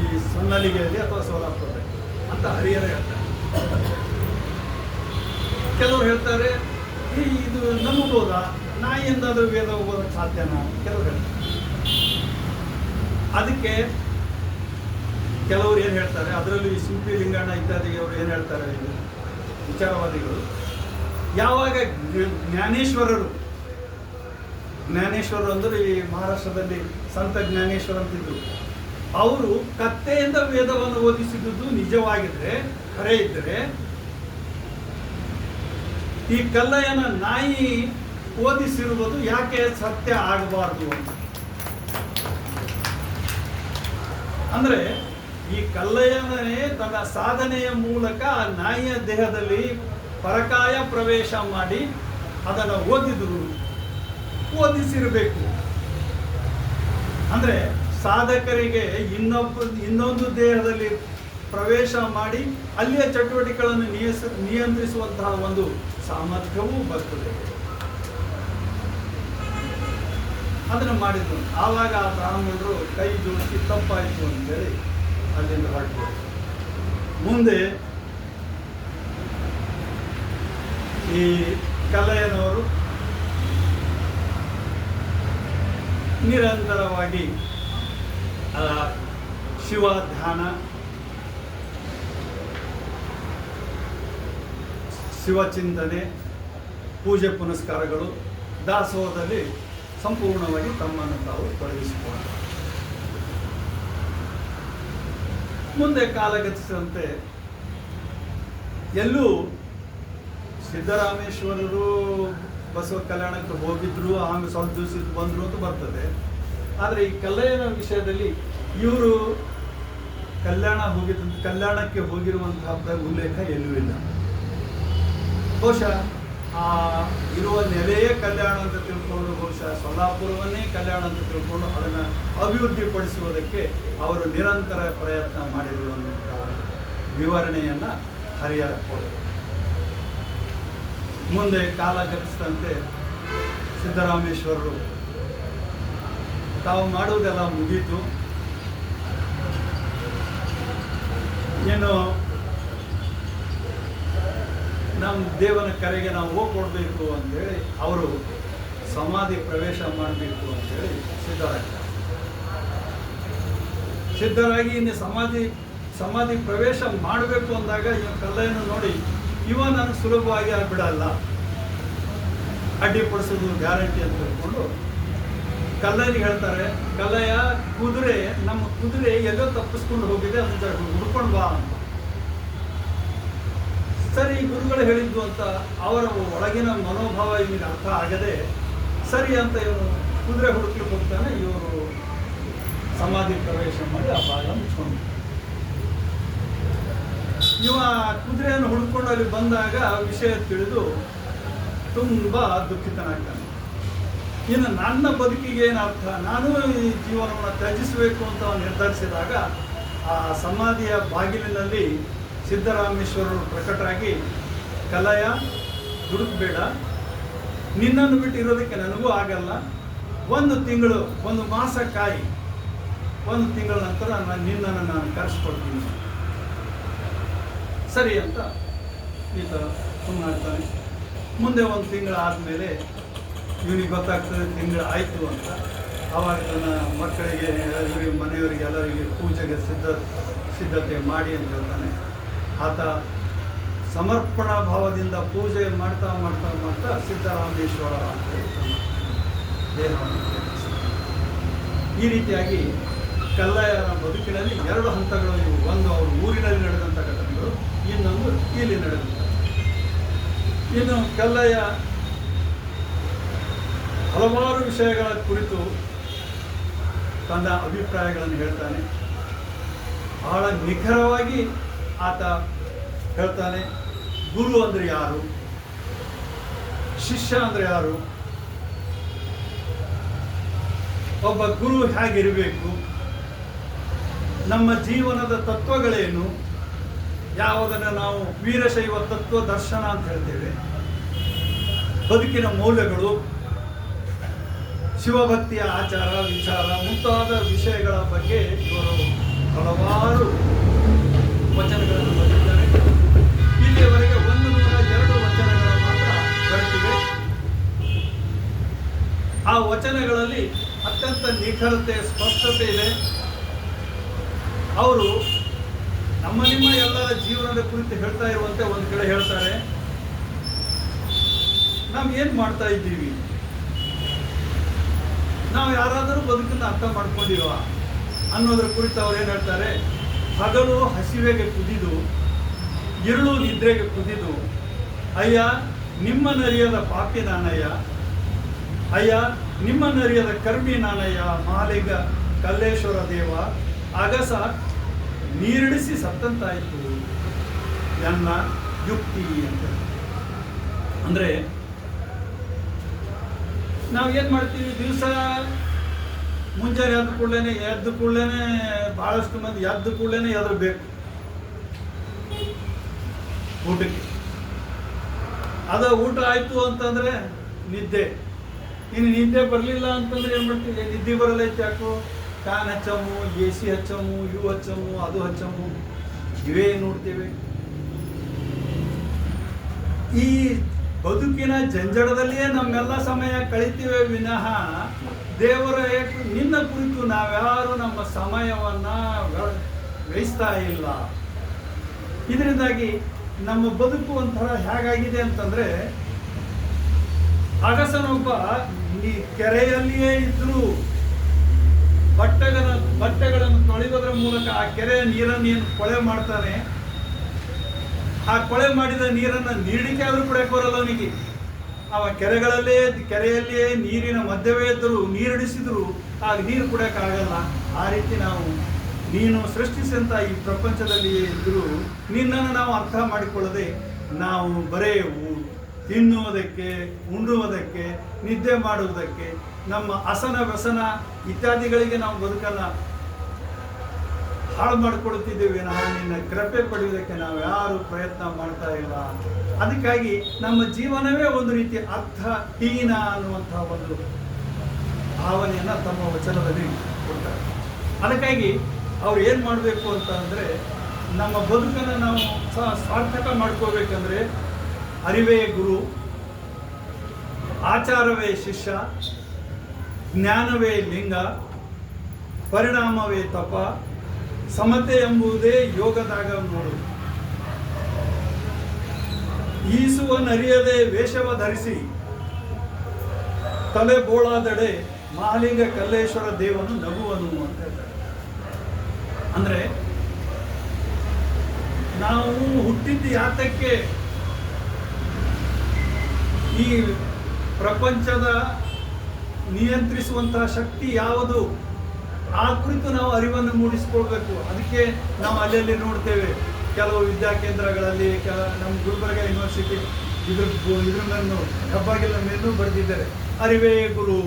ಈ ಸೊನ್ನಲಿಗೆಯಲ್ಲಿ ಅಥವಾ ಸೋಲಾಪುರದಲ್ಲಿ ಅಂತ ಹರಿಹರ ಹೇಳ್ತಾರೆ. ಕೆಲವರು ಹೇಳ್ತಾರೆ ಇದು ನಂಬಬಹುದಾ, ನಾಯಿಯಿಂದಾದ್ರೂ ವೇದ ಓದೋಕ್ಕೆ ಸಾಧ್ಯನಾ? ಕೆಲವರು ಹೇಳ್ತಾರೆ. ಅದಕ್ಕೆ ಕೆಲವರು ಏನು ಹೇಳ್ತಾರೆ, ಅದರಲ್ಲಿ ಸಿಂಪಿ ಲಿಂಗಣ್ಣ ಇತ್ಯಾದಿ ಅವರು ಏನು ಹೇಳ್ತಾರೆ, ವಿಚಾರವಾದಿಗಳು, ಯಾವಾಗ ಜ್ಞಾನೇಶ್ವರರು ಅಂದರೆ ಈ ಮಹಾರಾಷ್ಟ್ರದಲ್ಲಿ ಸಂತ ಜ್ಞಾನೇಶ್ವರ ಅಂತಿದ್ರು, ಅವರು ಕತ್ತೆಯಿಂದ ವೇದವನ್ನು ಓದಿಸಿದ್ದು ನಿಜವಾಗಿದ್ರೆ, ಖರೆ ಇದ್ದರೆ, ಈ ಕಲ್ಲಯ್ಯನ ನಾಯಿ ಓದಿಸಿರುವುದು ಯಾಕೆ ಸತ್ಯ ಆಗಬಾರ್ದು ಅಂತ. ಅಂದರೆ ಈ ಕಲ್ಲಯ್ಯನೇ ತನ್ನ ಸಾಧನೆಯ ಮೂಲಕ ಆ ನಾಯಿಯ ದೇಹದಲ್ಲಿ ಪರಕಾಯ ಪ್ರವೇಶ ಮಾಡಿ ಅದನ್ನು ಓದಿಸಿರಬೇಕು. ಅಂದರೆ ಸಾಧಕರಿಗೆ ಇನ್ನೊಂದು ದೇಹದಲ್ಲಿ ಪ್ರವೇಶ ಮಾಡಿ ಅಲ್ಲಿಯ ಚಟುವಟಿಕೆಗಳನ್ನು ನಿಯಂತ್ರಿಸುವಂತಹ ಒಂದು ಸಾಮರ್ಥ್ಯವೂ ಬರ್ತದೆ. ಅದನ್ನು ಮಾಡಿದ್ರು. ಆವಾಗ ಆ ಬ್ರಾಹ್ಮಣರು ಕೈ ಜೋಡಿಸಿ ತಪ್ಪಾಯಿತು ಅಂತೇಳಿ ಅಲ್ಲಿಂದ ಹೊರಟು. ಮುಂದೆ ಈ ಕಲ್ಲಯ್ಯನವರು ನಿರಂತರವಾಗಿ ಶಿವ ಧ್ಯಾನ, ಶಿವಚಿಂತನೆ, ಪೂಜೆ ಪುನಸ್ಕಾರಗಳು, ದಾಸೋಹದಲ್ಲಿ ಸಂಪೂರ್ಣವಾಗಿ ತಮ್ಮನ್ನು ತಾವು ತೊಡಗಿಸಿಕೊಂಡರು. ಮುಂದೆ ಕಾಲಗತಿಸಿದಂತೆ ಎಲ್ಲೂ ಸಿದ್ದರಾಮೇಶ್ವರರು ಬಸವ ಕಲ್ಯಾಣಕ್ಕೆ ಹೋಗಿದ್ರು, ಆಮೇಲೆ ಸ್ವಲ್ಪ ದಿವಸ ಬಂದರು ಅಂತ ಬರ್ತದೆ. ಆದರೆ ಈ ಕಲ್ಲಯ್ಯನ ವಿಷಯದಲ್ಲಿ ಇವರು ಕಲ್ಯಾಣಕ್ಕೆ ಹೋಗಿರುವಂತಹ ಉಲ್ಲೇಖ ಎಲ್ಲೂ ಇಲ್ಲ. ಬಹುಶಃ ಇರುವ ನೆಲೆಯೇ ಕಲ್ಯಾಣ ಅಂತ ತಿಳ್ಕೊಂಡು, ಬಹುಶಃ ಸೊಲ್ಲಾಪುರವನ್ನೇ ಕಲ್ಯಾಣ ಅಂತ ತಿಳ್ಕೊಂಡು ಅದನ್ನು ಅಭಿವೃದ್ಧಿಪಡಿಸುವುದಕ್ಕೆ ಅವರು ನಿರಂತರ ಪ್ರಯತ್ನ ಮಾಡಿರುವಂತಹ ವಿವರಣೆಯನ್ನು ಹರಿಹರ ಕೊಟ್ಟರು. ಮುಂದೆ ಕಾಲ ಗತಿಸಿದಂತೆ ಸಿದ್ದರಾಮೇಶ್ವರರು ತಾವು ಮಾಡುವುದೆಲ್ಲ ಮುಗೀತು, ಏನು ನಮ್ಮ ದೇವನ ಕರೆಗೆ ನಾವು ಹೋಗ್ಕೊಡ್ಬೇಕು ಅಂತೇಳಿ ಅವರು ಸಮಾಧಿ ಪ್ರವೇಶ ಮಾಡಬೇಕು ಅಂತೇಳಿ ಸಿದ್ಧರಾಗಿ ಇನ್ನು ಸಮಾಧಿ ಪ್ರವೇಶ ಮಾಡಬೇಕು ಅಂದಾಗ ಇವ ಕಲ್ಲಯ್ಯನ ನೋಡಿ ಇವ ನನಗೆ ಸುಲಭವಾಗಿ ಬಿಡಲ್ಲ, ಅಡ್ಡಿಪಡಿಸೋದು ಗ್ಯಾರಂಟಿ ಅಂತ ಹೇಳ್ಕೊಂಡು ಕಲ್ಲಯ್ಯನಿಗೆ ಹೇಳ್ತಾರೆ, ಕಲ್ಲಯ್ಯ ನಮ್ಮ ಕುದುರೆ ಎಲ್ಲೋ ತಪ್ಪಿಸ್ಕೊಂಡು ಹೋಗಿದೆ, ಅದನ್ನ ಹುಡ್ಕೊಂಡು ಬಾ ಅಂತ. ಸರಿ ಗುರುಗಳು ಹೇಳಿದ್ದು ಅಂತ ಅವರ ಒಳಗಿನ ಮನೋಭಾವ ಇವನಿಗೆ ಅರ್ಥ ಆಗದೆ ಸರಿ ಅಂತ ಇವನು ಕುದುರೆ ಹುಡುಕ್ಲಿಕ್ಕೆ ಹೋಗ್ತಾನೆ. ಇವರು ಸಮಾಧಿ ಪ್ರವೇಶ ಮಾಡಿ ಆ ಭಾಗ ಮುಚ್ಕೊಂಡು ಇವ ಕುದುರೆಯನ್ನು ಹುಡ್ಕೊಂಡು ಅಲ್ಲಿ ಬಂದಾಗ ವಿಷಯ ತಿಳಿದು ತುಂಬ ದುಃಖಿತನಾಗ್ತಾನೆ. ಇನ್ನು ನನ್ನ ಬದುಕಿಗೆ ಏನು ಅರ್ಥ, ನಾನು ಈ ಜೀವನವನ್ನು ತ್ಯಜಿಸಬೇಕು ಅಂತ ನಿರ್ಧರಿಸಿದಾಗ ಆ ಸಮಾಧಿಯ ಬಾಗಿಲಿನಲ್ಲಿ ಸಿದ್ದರಾಮೇಶ್ವರರು ಪ್ರಕಟರಾಗಿ, ಕಲ್ಲಯ್ಯ ದುಡುಕಬೇಡ, ನಿನ್ನನ್ನು ಬಿಟ್ಟು ಇರೋದಕ್ಕೆ ನನಗೂ ಆಗಲ್ಲ, 1 ತಿಂಗಳು 1 ಮಾಸ ಕಾಯಿ, 1 ತಿಂಗಳ ನಂತರ ನಿನ್ನನ್ನು ನಾನು ಕರೆಸ್ಕೊಡ್ತೀನಿ. ಸರಿ ಅಂತ ಈತ ಸುಮ್ಮನಾಗ್ತಾನೆ. ಮುಂದೆ 1 ತಿಂಗಳು ಆದಮೇಲೆ ಇವನಿಗೆ ಗೊತ್ತಾಗ್ತದೆ ತಿಂಗಳು ಆಯಿತು ಅಂತ. ಆವಾಗ ನನ್ನ ಮಕ್ಕಳಿಗೆ ಇವರಿಗೆ ಮನೆಯವರಿಗೆ ಎಲ್ಲರಿಗೆ ಪೂಜೆಗೆ ಸಿದ್ಧತೆ ಮಾಡಿ ಅಂತ ಹೇಳ್ತಾನೆ. ಆತ ಸಮರ್ಪಣಾ ಭಾವದಿಂದ ಪೂಜೆ ಮಾಡ್ತಾ ಮಾಡ್ತಾ ಮಾಡ್ತಾ ಸಿದ್ದರಾಮೇಶ್ವರ ಅಂತ ದೇಹವನ್ನು ಈ ರೀತಿಯಾಗಿ ಕಲ್ಲಯ್ಯನ ಬದುಕಿನಲ್ಲಿ 2 ಹಂತಗಳು ಇವು. ಒಂದು ಅವರು ಊರಿನಲ್ಲಿ ನಡೆದಂಥ ಘಟನೆಗಳು, ಇನ್ನೊಂದು ಇಲ್ಲಿ ನಡೆದಂಥ. ಇನ್ನು ಕಲ್ಲಯ್ಯ ಹಲವಾರು ವಿಷಯಗಳ ಕುರಿತು ತನ್ನ ಅಭಿಪ್ರಾಯಗಳನ್ನು ಹೇಳ್ತಾನೆ. ಬಹಳ ನಿಖರವಾಗಿ ಆತ ಹೇಳ್ತಾನೆ, ಗುರು ಅಂದರೆ ಯಾರು, ಶಿಷ್ಯ ಅಂದರೆ ಯಾರು, ಒಬ್ಬ ಗುರು ಹೇಗಿರಬೇಕು, ನಮ್ಮ ಜೀವನದ ತತ್ವಗಳೇನು, ಯಾವುದನ್ನು ನಾವು ವೀರಶೈವ ತತ್ವ ದರ್ಶನ ಅಂತ ಹೇಳ್ತೇವೆ, ಬದುಕಿನ ಮೌಲ್ಯಗಳು, ಶಿವಭಕ್ತಿಯ ಆಚಾರ ವಿಚಾರ ಮುಂತಾದ ವಿಷಯಗಳ ಬಗ್ಗೆ ಇವರು ಹಲವಾರು ವಚನಗಳನ್ನು ಬರೆದಿದ್ದಾರೆ. ಇಲ್ಲಿಯವರೆಗೆ 102 ವಚನಗಳು ಮಾತ್ರ ಬರೆದಿವೆ. ಆ ವಚನಗಳಲ್ಲಿ ಅತ್ಯಂತ ನಿಖರತೆ ಸ್ಪಷ್ಟತೆ ಇದೆ. ಅವರು ನಿಮ್ಮ ಎಲ್ಲರ ಜೀವನದ ಕುರಿತು ಹೇಳ್ತಾ ಇರುವಂತೆ ಒಂದು ಕಡೆ ಹೇಳ್ತಾರೆ, ನಾವು ಏನು ಮಾಡ್ತಾ ಇದ್ದೀವಿ, ನಾವು ಯಾರಾದರೂ ಬದುಕನ್ನು ಅರ್ಥ ಮಾಡ್ಕೊಂಡಿವ ಅನ್ನೋದ್ರ ಕುರಿತು ಅವ್ರು ಏನು ಹೇಳ್ತಾರೆ, ಹಗಲು ಹಸಿವೆಗೆ ಕುದಿದು ഇരുಳು ನಿದ್ರೆಗೆ ಕುದಿದು, ಅಯ್ಯ ನಿಮ್ಮನ್ನರಿಯದ ಪಾಪಿ ನಾನಯ್ಯ, ಅಯ್ಯ ನಿಮ್ಮನ್ನರಿಯದ ಕರ್ಮಿ ನಾನಯ್ಯ, ಮಹಾಲಿಂಗ ಕಲ್ಲೇಶ್ವರ ದೇವ, ಅಗಸ ನೀರಿಡಿಸಿ ಸತ್ತಂತಾಯಿತು ಎನ್ನ ಯುಕ್ತಿ ಅಂತ. ಅಂದರೆ ನಾವು ಏನು ಮಾಡ್ತೀವಿ, ದಿವಸ ಮುಂಜಾನೆ ಎದ್ದ ಕೂಡಲೇ ಭಾಳಷ್ಟು ಮಂದಿ ಎದ್ದ ಕೂಡಲೇ ಎದರಬೇಕು ಊಟಕ್ಕೆ. ಊಟ ಆಯಿತು ಅಂತಂದರೆ ನಿದ್ದೆ. ಇನ್ನು ನಿದ್ದೆ ಬರಲಿಲ್ಲ ಅಂತಂದ್ರೆ ಏನು ಮಾಡ್ತೀವಿ, ನಿದ್ದೆ ಬರಲೈತೆ ಯಾಕೋ, ಫ್ಯಾನ್ ಹಚ್ಚಮು, AC ಹಚ್ಚಮು, ಇವು ಹಚ್ಚಮು, ಅದು ಹಚ್ಚಮು, ಇವೇ ನೋಡ್ತೇವೆ. ಈ ಬದುಕಿನ ಜಂಜಡದಲ್ಲಿಯೇ ನಮ್ಮೆಲ್ಲ ಸಮಯ ಕಳಿತೀವಿ ವಿನಃ ದೇವರ ನಿನ್ನ ಕುರಿತು ನಾವ್ಯಾರು ನಮ್ಮ ಸಮಯವನ್ನು ವ್ಯಯಿಸ್ತಾ ಇಲ್ಲ. ಇದರಿಂದಾಗಿ ನಮ್ಮ ಬದುಕು ಒಂಥರ ಹೇಗಾಗಿದೆ ಅಂತಂದರೆ, ಅಗಸನೊಬ್ಬ ಈ ಕೆರೆಯಲ್ಲಿಯೇ ಇದ್ದರೂ ಬಟ್ಟೆಗಳನ್ನು ತೊಳೆಯೋದ್ರ ಮೂಲಕ ಆ ಕೆರೆಯ ನೀರನ್ನು ಏನು ಕೊಳೆ ಮಾಡ್ತಾನೆ, ಆ ಕೊಳೆ ಮಾಡಿದ ನೀರನ್ನು ನೀಡಲಿಕ್ಕೆ ಆದರೂ ಕುಡಿಯಕ್ಕೆ ಬರಲ್ಲ ಅವನಿಗೆ. ಅವ ಕೆರೆಯಲ್ಲಿಯೇ ನೀರಿನ ಮಧ್ಯವೇ ಇದ್ದರೂ ನೀರಿಡಿಸಿದ್ರು ಆಗ ನೀರು ಕುಡಿಯೋಕ್ಕಾಗಲ್ಲ. ಆ ರೀತಿ ನಾವು ನೀನು ಸೃಷ್ಟಿಸಿದಂಥ ಈ ಪ್ರಪಂಚದಲ್ಲಿ ಇದ್ದರೂ ನಿನ್ನನ್ನು ನಾವು ಅರ್ಥ ಮಾಡಿಕೊಳ್ಳದೆ ನಾವು ಬರೇ ತಿನ್ನುವುದಕ್ಕೆ, ಉಣ್ಣುವುದಕ್ಕೆ, ನಿದ್ದೆ ಮಾಡುವುದಕ್ಕೆ, ನಮ್ಮ ಅಸನ ವ್ಯಸನ ಇತ್ಯಾದಿಗಳಿಗೆ ನಾವು ಬದುಕನ್ನು ಹಾಳು ಮಾಡಿಕೊಡುತ್ತಿದ್ದೇವೆ. ನಾವು ನಿನ್ನ ಕೃಪೆ ಪಡೆಯುವುದಕ್ಕೆ ನಾವು ಯಾರು ಪ್ರಯತ್ನ ಮಾಡ್ತಾ ಇಲ್ಲ. ಅದಕ್ಕಾಗಿ ನಮ್ಮ ಜೀವನವೇ ಒಂದು ರೀತಿ ಅರ್ಥಹೀನ ಅನ್ನುವಂಥ ಒಂದು ಭಾವನೆಯನ್ನು ತಮ್ಮ ವಚನದಲ್ಲಿ ಕೊಡ್ತಾರೆ. ಅದಕ್ಕಾಗಿ ಅವ್ರು ಏನು ಮಾಡಬೇಕು ಅಂತ ಅಂದರೆ, ನಮ್ಮ ಬದುಕನ್ನು ನಾವು ಸಾರ್ಥಕ ಮಾಡ್ಕೋಬೇಕಂದ್ರೆ ಅರಿವೇ ಗುರು, ಆಚಾರವೇ ಶಿಷ್ಯ, ಜ್ಞಾನವೇ ಲಿಂಗ, ಪರಿಣಾಮವೇ ತಪ, ಸಮತೆ ಎಂಬುದೇ ಯೋಗದಾಗ ನೋಡು. ಈಸುವನರಿಯದೆ ವೇಷವ ಧರಿಸಿ ತಲೆ ಬೋಳಾದಡೆ ಮಹಾಲಿಂಗ ಕಲ್ಲೇಶ್ವರ ದೇವನು ನಗುವನು ಅಂತ ಹೇಳ್ತಾರೆ. ಅಂದರೆ ನಾವು ಹುಟ್ಟಿದ್ದು ಯಾತಕ್ಕೆ, ಈ ಪ್ರಪಂಚದ ನಿಯಂತ್ರಿಸುವಂತಹ ಶಕ್ತಿ ಯಾವುದು, ಆ ಕುರಿತು ನಾವು ಅರಿವನ್ನು ಮೂಡಿಸಿಕೊಳ್ಬೇಕು. ಅದಕ್ಕೆ ನಾವು ಅಲ್ಲಲ್ಲಿ ನೋಡ್ತೇವೆ, ಕೆಲವು ವಿದ್ಯಾಕೇಂದ್ರಗಳಲ್ಲಿ ನಮ್ಮ ಗುಲ್ಬರ್ಗ ಯೂನಿವರ್ಸಿಟಿ ಇದ್ರ ಮೇಲೂ ಹೆಬ್ಬಾಗಿಲ ಮೇಲೂ ಬರೆದಿದ್ದಾರೆ ಅರಿವೇ ಗುರು.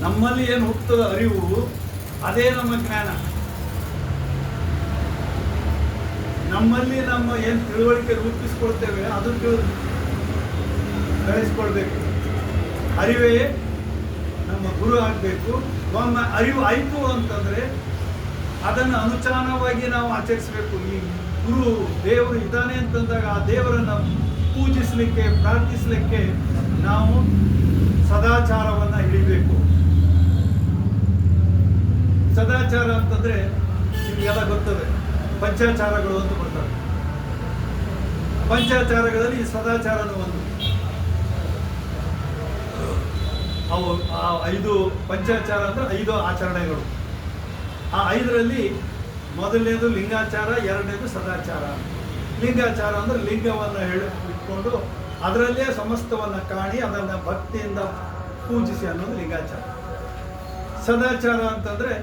ನಮ್ಮಲ್ಲಿ ಏನು ಹುಟ್ಟುತ್ತದ ಅರಿವು, ಅದೇ ನಮ್ಮ ಜ್ಞಾನ. ನಮ್ಮಲ್ಲಿ ನಮ್ಮ ಏನು ತಿಳುವಳಿಕೆ ರೂಪಿಸ್ಕೊಳ್ತೇವೆ ಅದು ಬೆಳೆಸ್ಕೊಳ್ಬೇಕು. ಅರಿವೇ ನಮ್ಮ ಗುರು ಆಗಬೇಕು. ಒಮ್ಮೆ ಅರಿವು ಆಯಿತು ಅಂತಂದರೆ ಅದನ್ನು ಅನುಚಾನವಾಗಿ ನಾವು ಆಚರಿಸಬೇಕು. ಈ ಗುರು ದೇವರು ಇದ್ದಾನೆ ಅಂತಂದಾಗ ಆ ದೇವರನ್ನು ಪೂಜಿಸಲಿಕ್ಕೆ, ಪ್ರಾರ್ಥಿಸಲಿಕ್ಕೆ ನಾವು ಸದಾಚಾರವನ್ನು ಹಿಡಿಬೇಕು. ಸದಾಚಾರ ಅಂತಂದರೆ ನಿಮಗೆಲ್ಲ ಗೊತ್ತದೆ, ಪಂಚಾಚಾರಗಳು ಅಂತ ಬರ್ತವೆ. ಪಂಚಾಚಾರಗಳಲ್ಲಿ ಸದಾಚಾರನೂ ಒಂದು. ಅವು ಆ 5 ಪಂಚಾಚಾರ ಅಂದರೆ 5 ಆಚರಣೆಗಳು. ಆ 5ರಲ್ಲಿ ಮೊದಲನೇದು ಲಿಂಗಾಚಾರ, ಎರಡನೇದು ಸದಾಚಾರ. ಲಿಂಗಾಚಾರ ಅಂದರೆ ಲಿಂಗವನ್ನು ಇಟ್ಕೊಂಡು ಅದರಲ್ಲೇ ಸಮಸ್ತವನ್ನು ಕಾಣಿ ಅದನ್ನು ಭಕ್ತಿಯಿಂದ ಪೂಜಿಸಿ ಅನ್ನೋದು ಲಿಂಗಾಚಾರ. ಸದಾಚಾರ ಅಂತಂದರೆ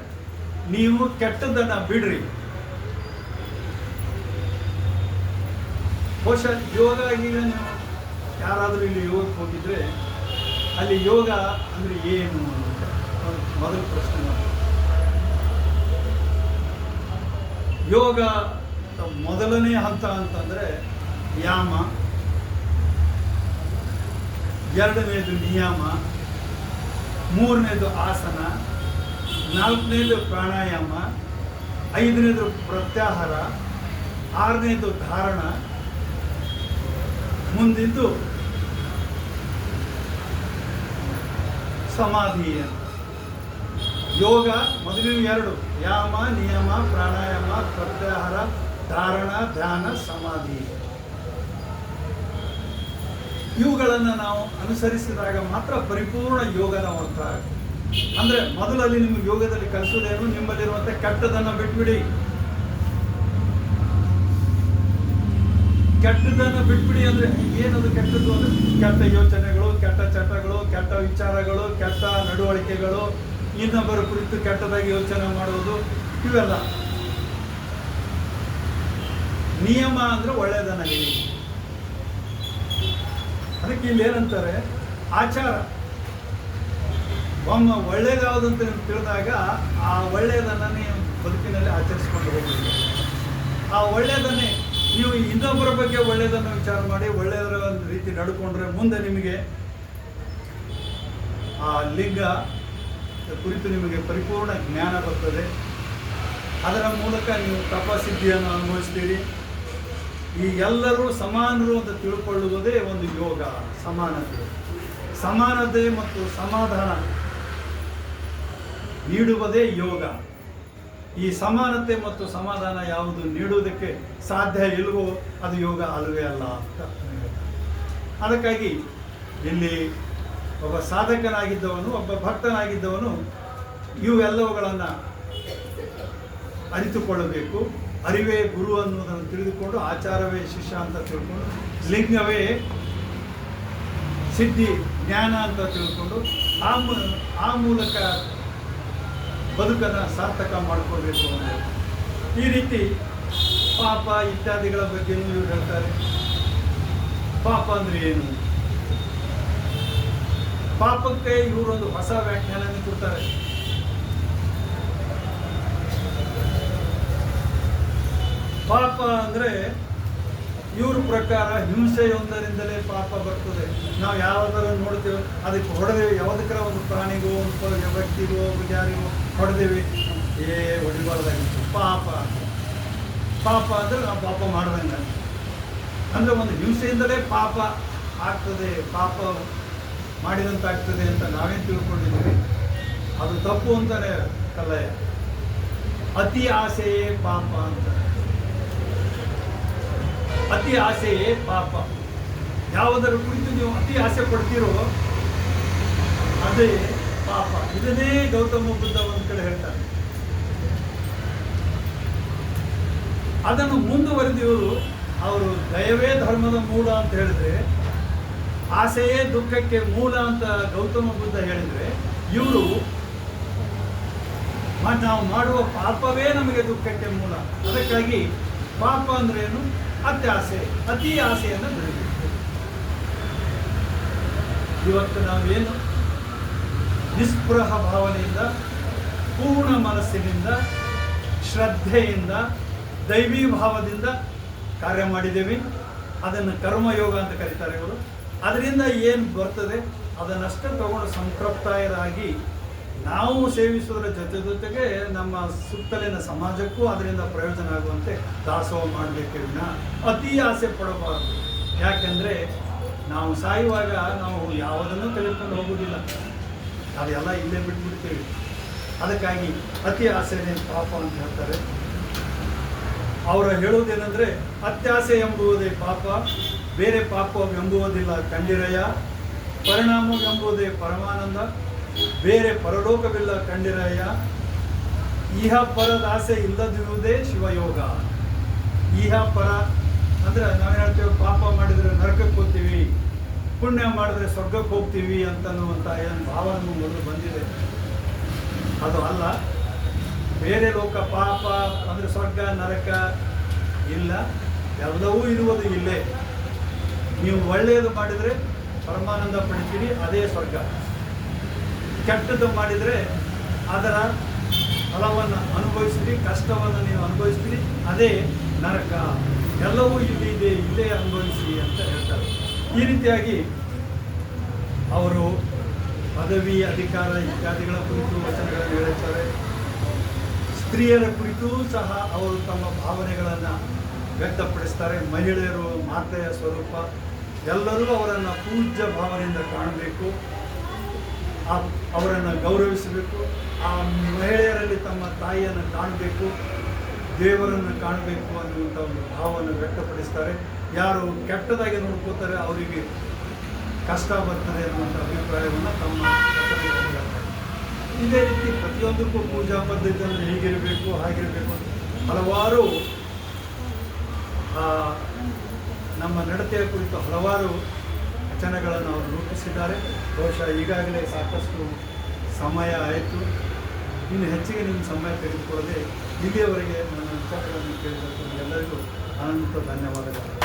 ನೀವು ಕೆಟ್ಟದ್ದನ್ನು ಬಿಡ್ರಿ. ಬಹುಶಃ ಯೋಗ, ಈಗ ನೀವು ಯಾರಾದರೂ ಇಲ್ಲಿ ಯೋಗಕ್ಕೆ ಹೋಗಿದ್ರೆ ಅಲ್ಲಿ ಯೋಗ ಅಂದರೆ ಏನು ಅಂತ ಮೊದಲ ಪ್ರಶ್ನೆ. ಯೋಗ ಮೊದಲನೇ ಹಂತ ಅಂತಂದರೆ ಯಾಮ, ಎರಡನೇದು ನಿಯಮ, ಮೂರನೇದು ಆಸನ, ನಾಲ್ಕನೇದು ಪ್ರಾಣಾಯಾಮ, ಐದನೇದು ಪ್ರತ್ಯಾಹಾರ, ಆರನೇದು ಧಾರಣ, ಮುಂದಿದ್ದು ಸಮಾಧಿ. ಯೋಗ ಮೊದಲಿನ 2 ಯಾಮ, ನಿಯಮ, ಪ್ರಾಣಾಯಾಮ, ಪ್ರತ್ಯಾಹಾರ, ಧಾರಣ, ಧ್ಯಾನ, ಸಮಾಧಿ. ಇವುಗಳನ್ನು ನಾವು ಅನುಸರಿಸಿದಾಗ ಮಾತ್ರ ಪರಿಪೂರ್ಣ ಯೋಗ ನಾವು ಅರ್ಥ ಆಗುತ್ತೆ. ಅಂದರೆ ಮೊದಲಲ್ಲಿ ನಿಮಗೆ ಯೋಗದಲ್ಲಿ ಕಲಿಸೋದೇನು, ನಿಮ್ಮಲ್ಲಿರುವಂಥ ಕೆಟ್ಟದನ್ನು ಬಿಟ್ಬಿಡಿ. ಕೆಟ್ಟದನ್ನು ಬಿಟ್ಬಿಡಿ ಅಂದರೆ ಏನದು ಕೆಟ್ಟದ್ದು ಅಂದರೆ ಕೆಟ್ಟ ಯೋಚನೆಗಳು, ಕೆಟ್ಟ ಚಟಗಳು, ಕೆಟ್ಟ ವಿಚಾರಗಳು, ಕೆಟ್ಟ ನಡವಳಿಕೆಗಳು, ಇನ್ನೊಬ್ಬರ ಕುರಿತು ಕೆಟ್ಟದಾಗಿ ಯೋಚನೆ ಮಾಡುವುದು, ಇವೆಲ್ಲ ನಿಯಮ ಅಂದರೆ ಒಳ್ಳೆಯದನ್ನ ಹೇಳಿ. ಅದಕ್ಕೆ ಇಲ್ಲಿ ಏನಂತಾರೆ, ಆಚಾರ. ಒಮ್ಮೆ ಒಳ್ಳೇದಾವುದಂತ ತಿಳಿದಾಗ ಆ ಒಳ್ಳೆಯದನ್ನು ನೀವು ಬದುಕಿನಲ್ಲಿ ಆಚರಿಸ್ಕೊಂಡು ಹೋಗಬೇಕು. ಆ ಒಳ್ಳೆಯದನ್ನೇ ನೀವು ಇನ್ನೊಬ್ಬರ ಬಗ್ಗೆ ಒಳ್ಳೆಯದನ್ನು ವಿಚಾರ ಮಾಡಿ ಒಳ್ಳೆಯದರ ಒಂದು ರೀತಿ ನಡ್ಕೊಂಡ್ರೆ ಮುಂದೆ ನಿಮಗೆ ಆ ಲಿಂಗ ಕುರಿತು ನಿಮಗೆ ಪರಿಪೂರ್ಣ ಜ್ಞಾನ ಬರ್ತದೆ. ಅದರ ಮೂಲಕ ನೀವು ತಪಸಿದ್ಧಿಯನ್ನು ಅನುಭವಿಸ್ತೀರಿ. ಈ ಎಲ್ಲರೂ ಸಮಾನರು ಅಂತ ತಿಳ್ಕೊಳ್ಳುವುದೇ ಒಂದು ಯೋಗ. ಸಮಾನತೆ ಮತ್ತು ಸಮಾಧಾನ ನೀಡುವುದೇ ಯೋಗ. ಈ ಸಮಾನತೆ ಮತ್ತು ಸಮಾಧಾನ ಯಾವುದು ನೀಡುವುದಕ್ಕೆ ಸಾಧ್ಯ ಇಲ್ಲವೋ ಅದು ಯೋಗ ಅಲ್ಲವೇ ಅಲ್ಲ ಅಂತ. ಅದಕ್ಕಾಗಿ ಇಲ್ಲಿ ಒಬ್ಬ ಸಾಧಕನಾಗಿದ್ದವನು, ಒಬ್ಬ ಭಕ್ತನಾಗಿದ್ದವನು ಇವೆಲ್ಲವುಗಳನ್ನು ಅರಿತುಕೊಳ್ಳಬೇಕು. ಅರಿವೇ ಗುರು ಅನ್ನೋದನ್ನು ತಿಳಿದುಕೊಂಡು, ಆಚಾರವೇ ಶಿಷ್ಯ ಅಂತ ತಿಳ್ಕೊಂಡು, ಲಿಂಗವೇ ಸಿದ್ಧಿ ಜ್ಞಾನ ಅಂತ ತಿಳ್ಕೊಂಡು ಆ ಮೂಲಕ ಬದುಕನ್ನು ಸಾರ್ಥಕ ಮಾಡಿಕೊಳ್ಬೇಕು ಅಂದರೆ ಈ ರೀತಿ ಪಾಪ ಇತ್ಯಾದಿಗಳ ಬಗ್ಗೆಯೂ ಇವರು ಹೇಳ್ತಾರೆ. ಪಾಪ ಅಂದರೆ ಏನು? ಪಾಪಕ್ಕೆ ಇವರೊಂದು ಹೊಸ ವ್ಯಾಖ್ಯಾನ ಕೊಡ್ತಾರೆ. ಪಾಪ ಅಂದರೆ ಇವ್ರ ಪ್ರಕಾರ ಹಿಂಸೆಯೊಂದರಿಂದಲೇ ಪಾಪ ಬರ್ತದೆ. ನಾವು ಯಾವುದಾದ್ರು ನೋಡ್ತೇವೆ, ಅದಕ್ಕೆ ಹೊಡೆದೇವೆ, ಯಾವುದಕ್ಕರ ಒಂದು ಪ್ರಾಣಿಗೋ ಒಂದು ವ್ಯಕ್ತಿಗೋ ಯಾರಿಗೋ ಹೊಡೆದೇವೆ, ಹೊಡಿಬಾರ್ದಾಗಿತ್ತು. ಪಾಪ ಅಂದರೆ ನಾವು ಪಾಪ ಮಾಡ್ದಂಗೆ, ಅಂದರೆ ಒಂದು ಹಿಂಸೆಯಿಂದಲೇ ಪಾಪ ಆಗ್ತದೆ, ಪಾಪ ಮಾಡಿದಂತಾಗ್ತದೆ ಅಂತ ನಾವೇನು ತಿಳ್ಕೊಂಡಿದ್ದೀವಿ. ಅದು ತಪ್ಪು ಅಂತಾನೆ ಕಲ್ಲಯ್ಯ. ಅತಿ ಆಸೆಯೇ ಪಾಪ ಅಂತ. ಅತಿ ಆಸೆಯೇ ಪಾಪ. ಯಾವುದರ ಕುರಿತು ನೀವು ಅತಿ ಆಸೆ ಪಡ್ತೀರೋ ಅದೇ ಪಾಪ. ಇದನ್ನೇ ಗೌತಮ ಬುದ್ಧ ಒಂದು ಕಡೆ ಹೇಳ್ತಾರೆ. ಅದನ್ನು ಮುಂದುವರೆದಿವರು ಅವರು ದಯವೇ ಧರ್ಮದ ಮೂಲ ಅಂತ ಹೇಳಿದ್ರೆ, ಆಸೆಯೇ ದುಃಖಕ್ಕೆ ಮೂಲ ಅಂತ ಗೌತಮ ಬುದ್ಧ ಹೇಳಿದ್ರೆ, ಇವರು ನಾವು ಮಾಡುವ ಪಾಪವೇ ನಮಗೆ ದುಃಖಕ್ಕೆ ಮೂಲ. ಅದಕ್ಕಾಗಿ ಪಾಪ ಅಂದ್ರೇನು? ಅತ್ಯಾಸೆ, ಅತಿ ಆಸೆಯನ್ನು ಬಿಡಬೇಕು. ಇವತ್ತು ನಾವೇನು ನಿಸ್ಪೃಹ ಭಾವನೆಯಿಂದ, ಪೂರ್ಣ ಮನಸ್ಸಿನಿಂದ, ಶ್ರದ್ಧೆಯಿಂದ, ದೈವೀ ಭಾವದಿಂದ ಕಾರ್ಯ ಮಾಡಿದ್ದೇವೆ. ಅದನ್ನು ಕರ್ಮಯೋಗ ಅಂತ ಕರೀತಾರೆ ಇವರು. ಅದರಿಂದ ಏನು ಬರ್ತದೆ ಅದನ್ನಷ್ಟೇ ತಗೊಂಡು ಸಂತೃಪ್ತರಾಗಿ ನಾವು ಸೇವಿಸುವುದರ ಜೊತೆಗೆ ನಮ್ಮ ಸುತ್ತಲಿನ ಸಮಾಜಕ್ಕೂ ಅದರಿಂದ ಪ್ರಯೋಜನ ಆಗುವಂತೆ ದಾಸೋಹ ಮಾಡಬೇಕೆ ವಿನ ಅತಿ ಆಸೆ ಪಡಬಾರದು. ಯಾಕೆಂದರೆ ನಾವು ಸಾಯುವಾಗ ನಾವು ಯಾವುದನ್ನು ತೆಗೆದುಕೊಂಡು ಹೋಗುವುದಿಲ್ಲ, ಅದೆಲ್ಲ ಇಲ್ಲೇ ಬಿಟ್ಬಿಡ್ತೀವಿ. ಅದಕ್ಕಾಗಿ ಅತಿ ಆಸೆನೇ ಪಾಪ ಅಂತ ಹೇಳ್ತಾರೆ. ಅವರು ಹೇಳುವುದೇನೆಂದರೆ, ಅತ್ಯಾಸೆ ಎಂಬುವುದೇ ಪಾಪ, ಬೇರೆ ಪಾಪವೆಂಬುವುದಿಲ್ಲ ಕಂಡಿರಯ್ಯ. ಪರಿಣಾಮವೆಂಬುದೇ ಪರಮಾನಂದ, ಬೇರೆ ಪರಲೋಕವಿಲ್ಲ ಕಂಡಿರಯ್ಯ. ಇಹ ಪರದ ಆಸೆ ಇಲ್ಲದಿರುವುದೇ ಶಿವಯೋಗ. ಇಹ ಪರ ಅಂದರೆ ನಾವೇನು ಹೇಳ್ತೇವೆ, ಪಾಪ ಮಾಡಿದರೆ ನರಕಕ್ಕೆ ಹೋಗ್ತೀವಿ, ಪುಣ್ಯ ಮಾಡಿದ್ರೆ ಸ್ವರ್ಗಕ್ಕೆ ಹೋಗ್ತೀವಿ ಅಂತನ್ನುವಂಥ ಏನು ಭಾವನೆ ಮೊದಲು ಬಂದಿದೆ. ಅದು ಅಲ್ಲ. ಬೇರೆ ಲೋಕ, ಪಾಪ ಅಂದರೆ ಸ್ವರ್ಗ ನರಕ ಇಲ್ಲ, ಎಲ್ಲವೂ ಇರುವುದು ಇಲ್ಲೇ. ನೀವು ಒಳ್ಳೆಯದು ಮಾಡಿದರೆ ಪರಮಾನಂದ ಪಡಿತೀರಿ, ಅದೇ ಸ್ವರ್ಗ. ಕೆಟ್ಟದ್ದು ಮಾಡಿದರೆ ಅದರ ಫಲವನ್ನು ಅನುಭವಿಸ್ತೀರಿ, ಕಷ್ಟವನ್ನು ನೀವು ಅನುಭವಿಸ್ತೀರಿ, ಅದೇ ನರಕ. ಎಲ್ಲವೂ ಇಲ್ಲಿ ಇದೆ, ಇಲ್ಲೇ ಅನುಭವಿಸಿ ಅಂತ ಹೇಳ್ತಾರೆ. ಈ ರೀತಿಯಾಗಿ ಅವರು ಪದವಿ, ಅಧಿಕಾರ ಇತ್ಯಾದಿಗಳ ಕುರಿತು ವಚನಗಳನ್ನು ಹೇಳುತ್ತಾರೆ. ಸ್ತ್ರೀಯರ ಕುರಿತೂ ಸಹ ಅವರು ತಮ್ಮ ಭಾವನೆಗಳನ್ನು ವ್ಯಕ್ತಪಡಿಸ್ತಾರೆ. ಮಹಿಳೆಯರು ಮಾತೆಯ ಸ್ವರೂಪ, ಎಲ್ಲರೂ ಅವರನ್ನು ಪೂಜ್ಯ ಭಾವನೆಯಿಂದ ಕಾಣಬೇಕು, ಅವರನ್ನು ಗೌರವಿಸಬೇಕು. ಆ ಮಹಿಳೆಯರಲ್ಲಿ ತಮ್ಮ ತಾಯಿಯನ್ನು ಕಾಣಬೇಕು, ದೇವರನ್ನು ಕಾಣಬೇಕು ಅನ್ನುವಂಥ ಒಂದು ಭಾವವನ್ನು ವ್ಯಕ್ತಪಡಿಸ್ತಾರೆ. ಯಾರು ಕೆಟ್ಟದಾಗಿ ನೋಡ್ಕೋತಾರೆ ಅವರಿಗೆ ಕಷ್ಟ ಬರ್ತದೆ ಅನ್ನುವಂಥ ಅಭಿಪ್ರಾಯವನ್ನು ತಮ್ಮ ಹೇಳ್ತಾರೆ. ಇದೇ ರೀತಿ ಪ್ರತಿಯೊಂದಕ್ಕೂ ಪೂಜಾ ಪದ್ಧತಿ ಅಂದರೆ ಹೀಗಿರಬೇಕು ಹಾಗಿರಬೇಕು ಹಲವಾರು ನಮ್ಮ ನಡತೆಯ ಕುರಿತು ಹಲವಾರು ವಚನಗಳನ್ನು ಅವರು ರೂಪಿಸಿದ್ದಾರೆ. ಬಹುಶಃ ಈಗಾಗಲೇ ಸಾಕಷ್ಟು ಸಮಯ ಆಯಿತು. ಇನ್ನು ಹೆಚ್ಚಿಗೆ ನಿಮ್ಮ ಸಮಯ ತೆಗೆದುಕೊಳ್ಳದೆ ಇಲ್ಲಿಯವರೆಗೆ ನನ್ನ ವಿಚಾರಗಳನ್ನು ಕೇಳಿದ್ದಕ್ಕೆ ಎಲ್ಲರಿಗೂ ಅನಂತ ಧನ್ಯವಾದಗಳು.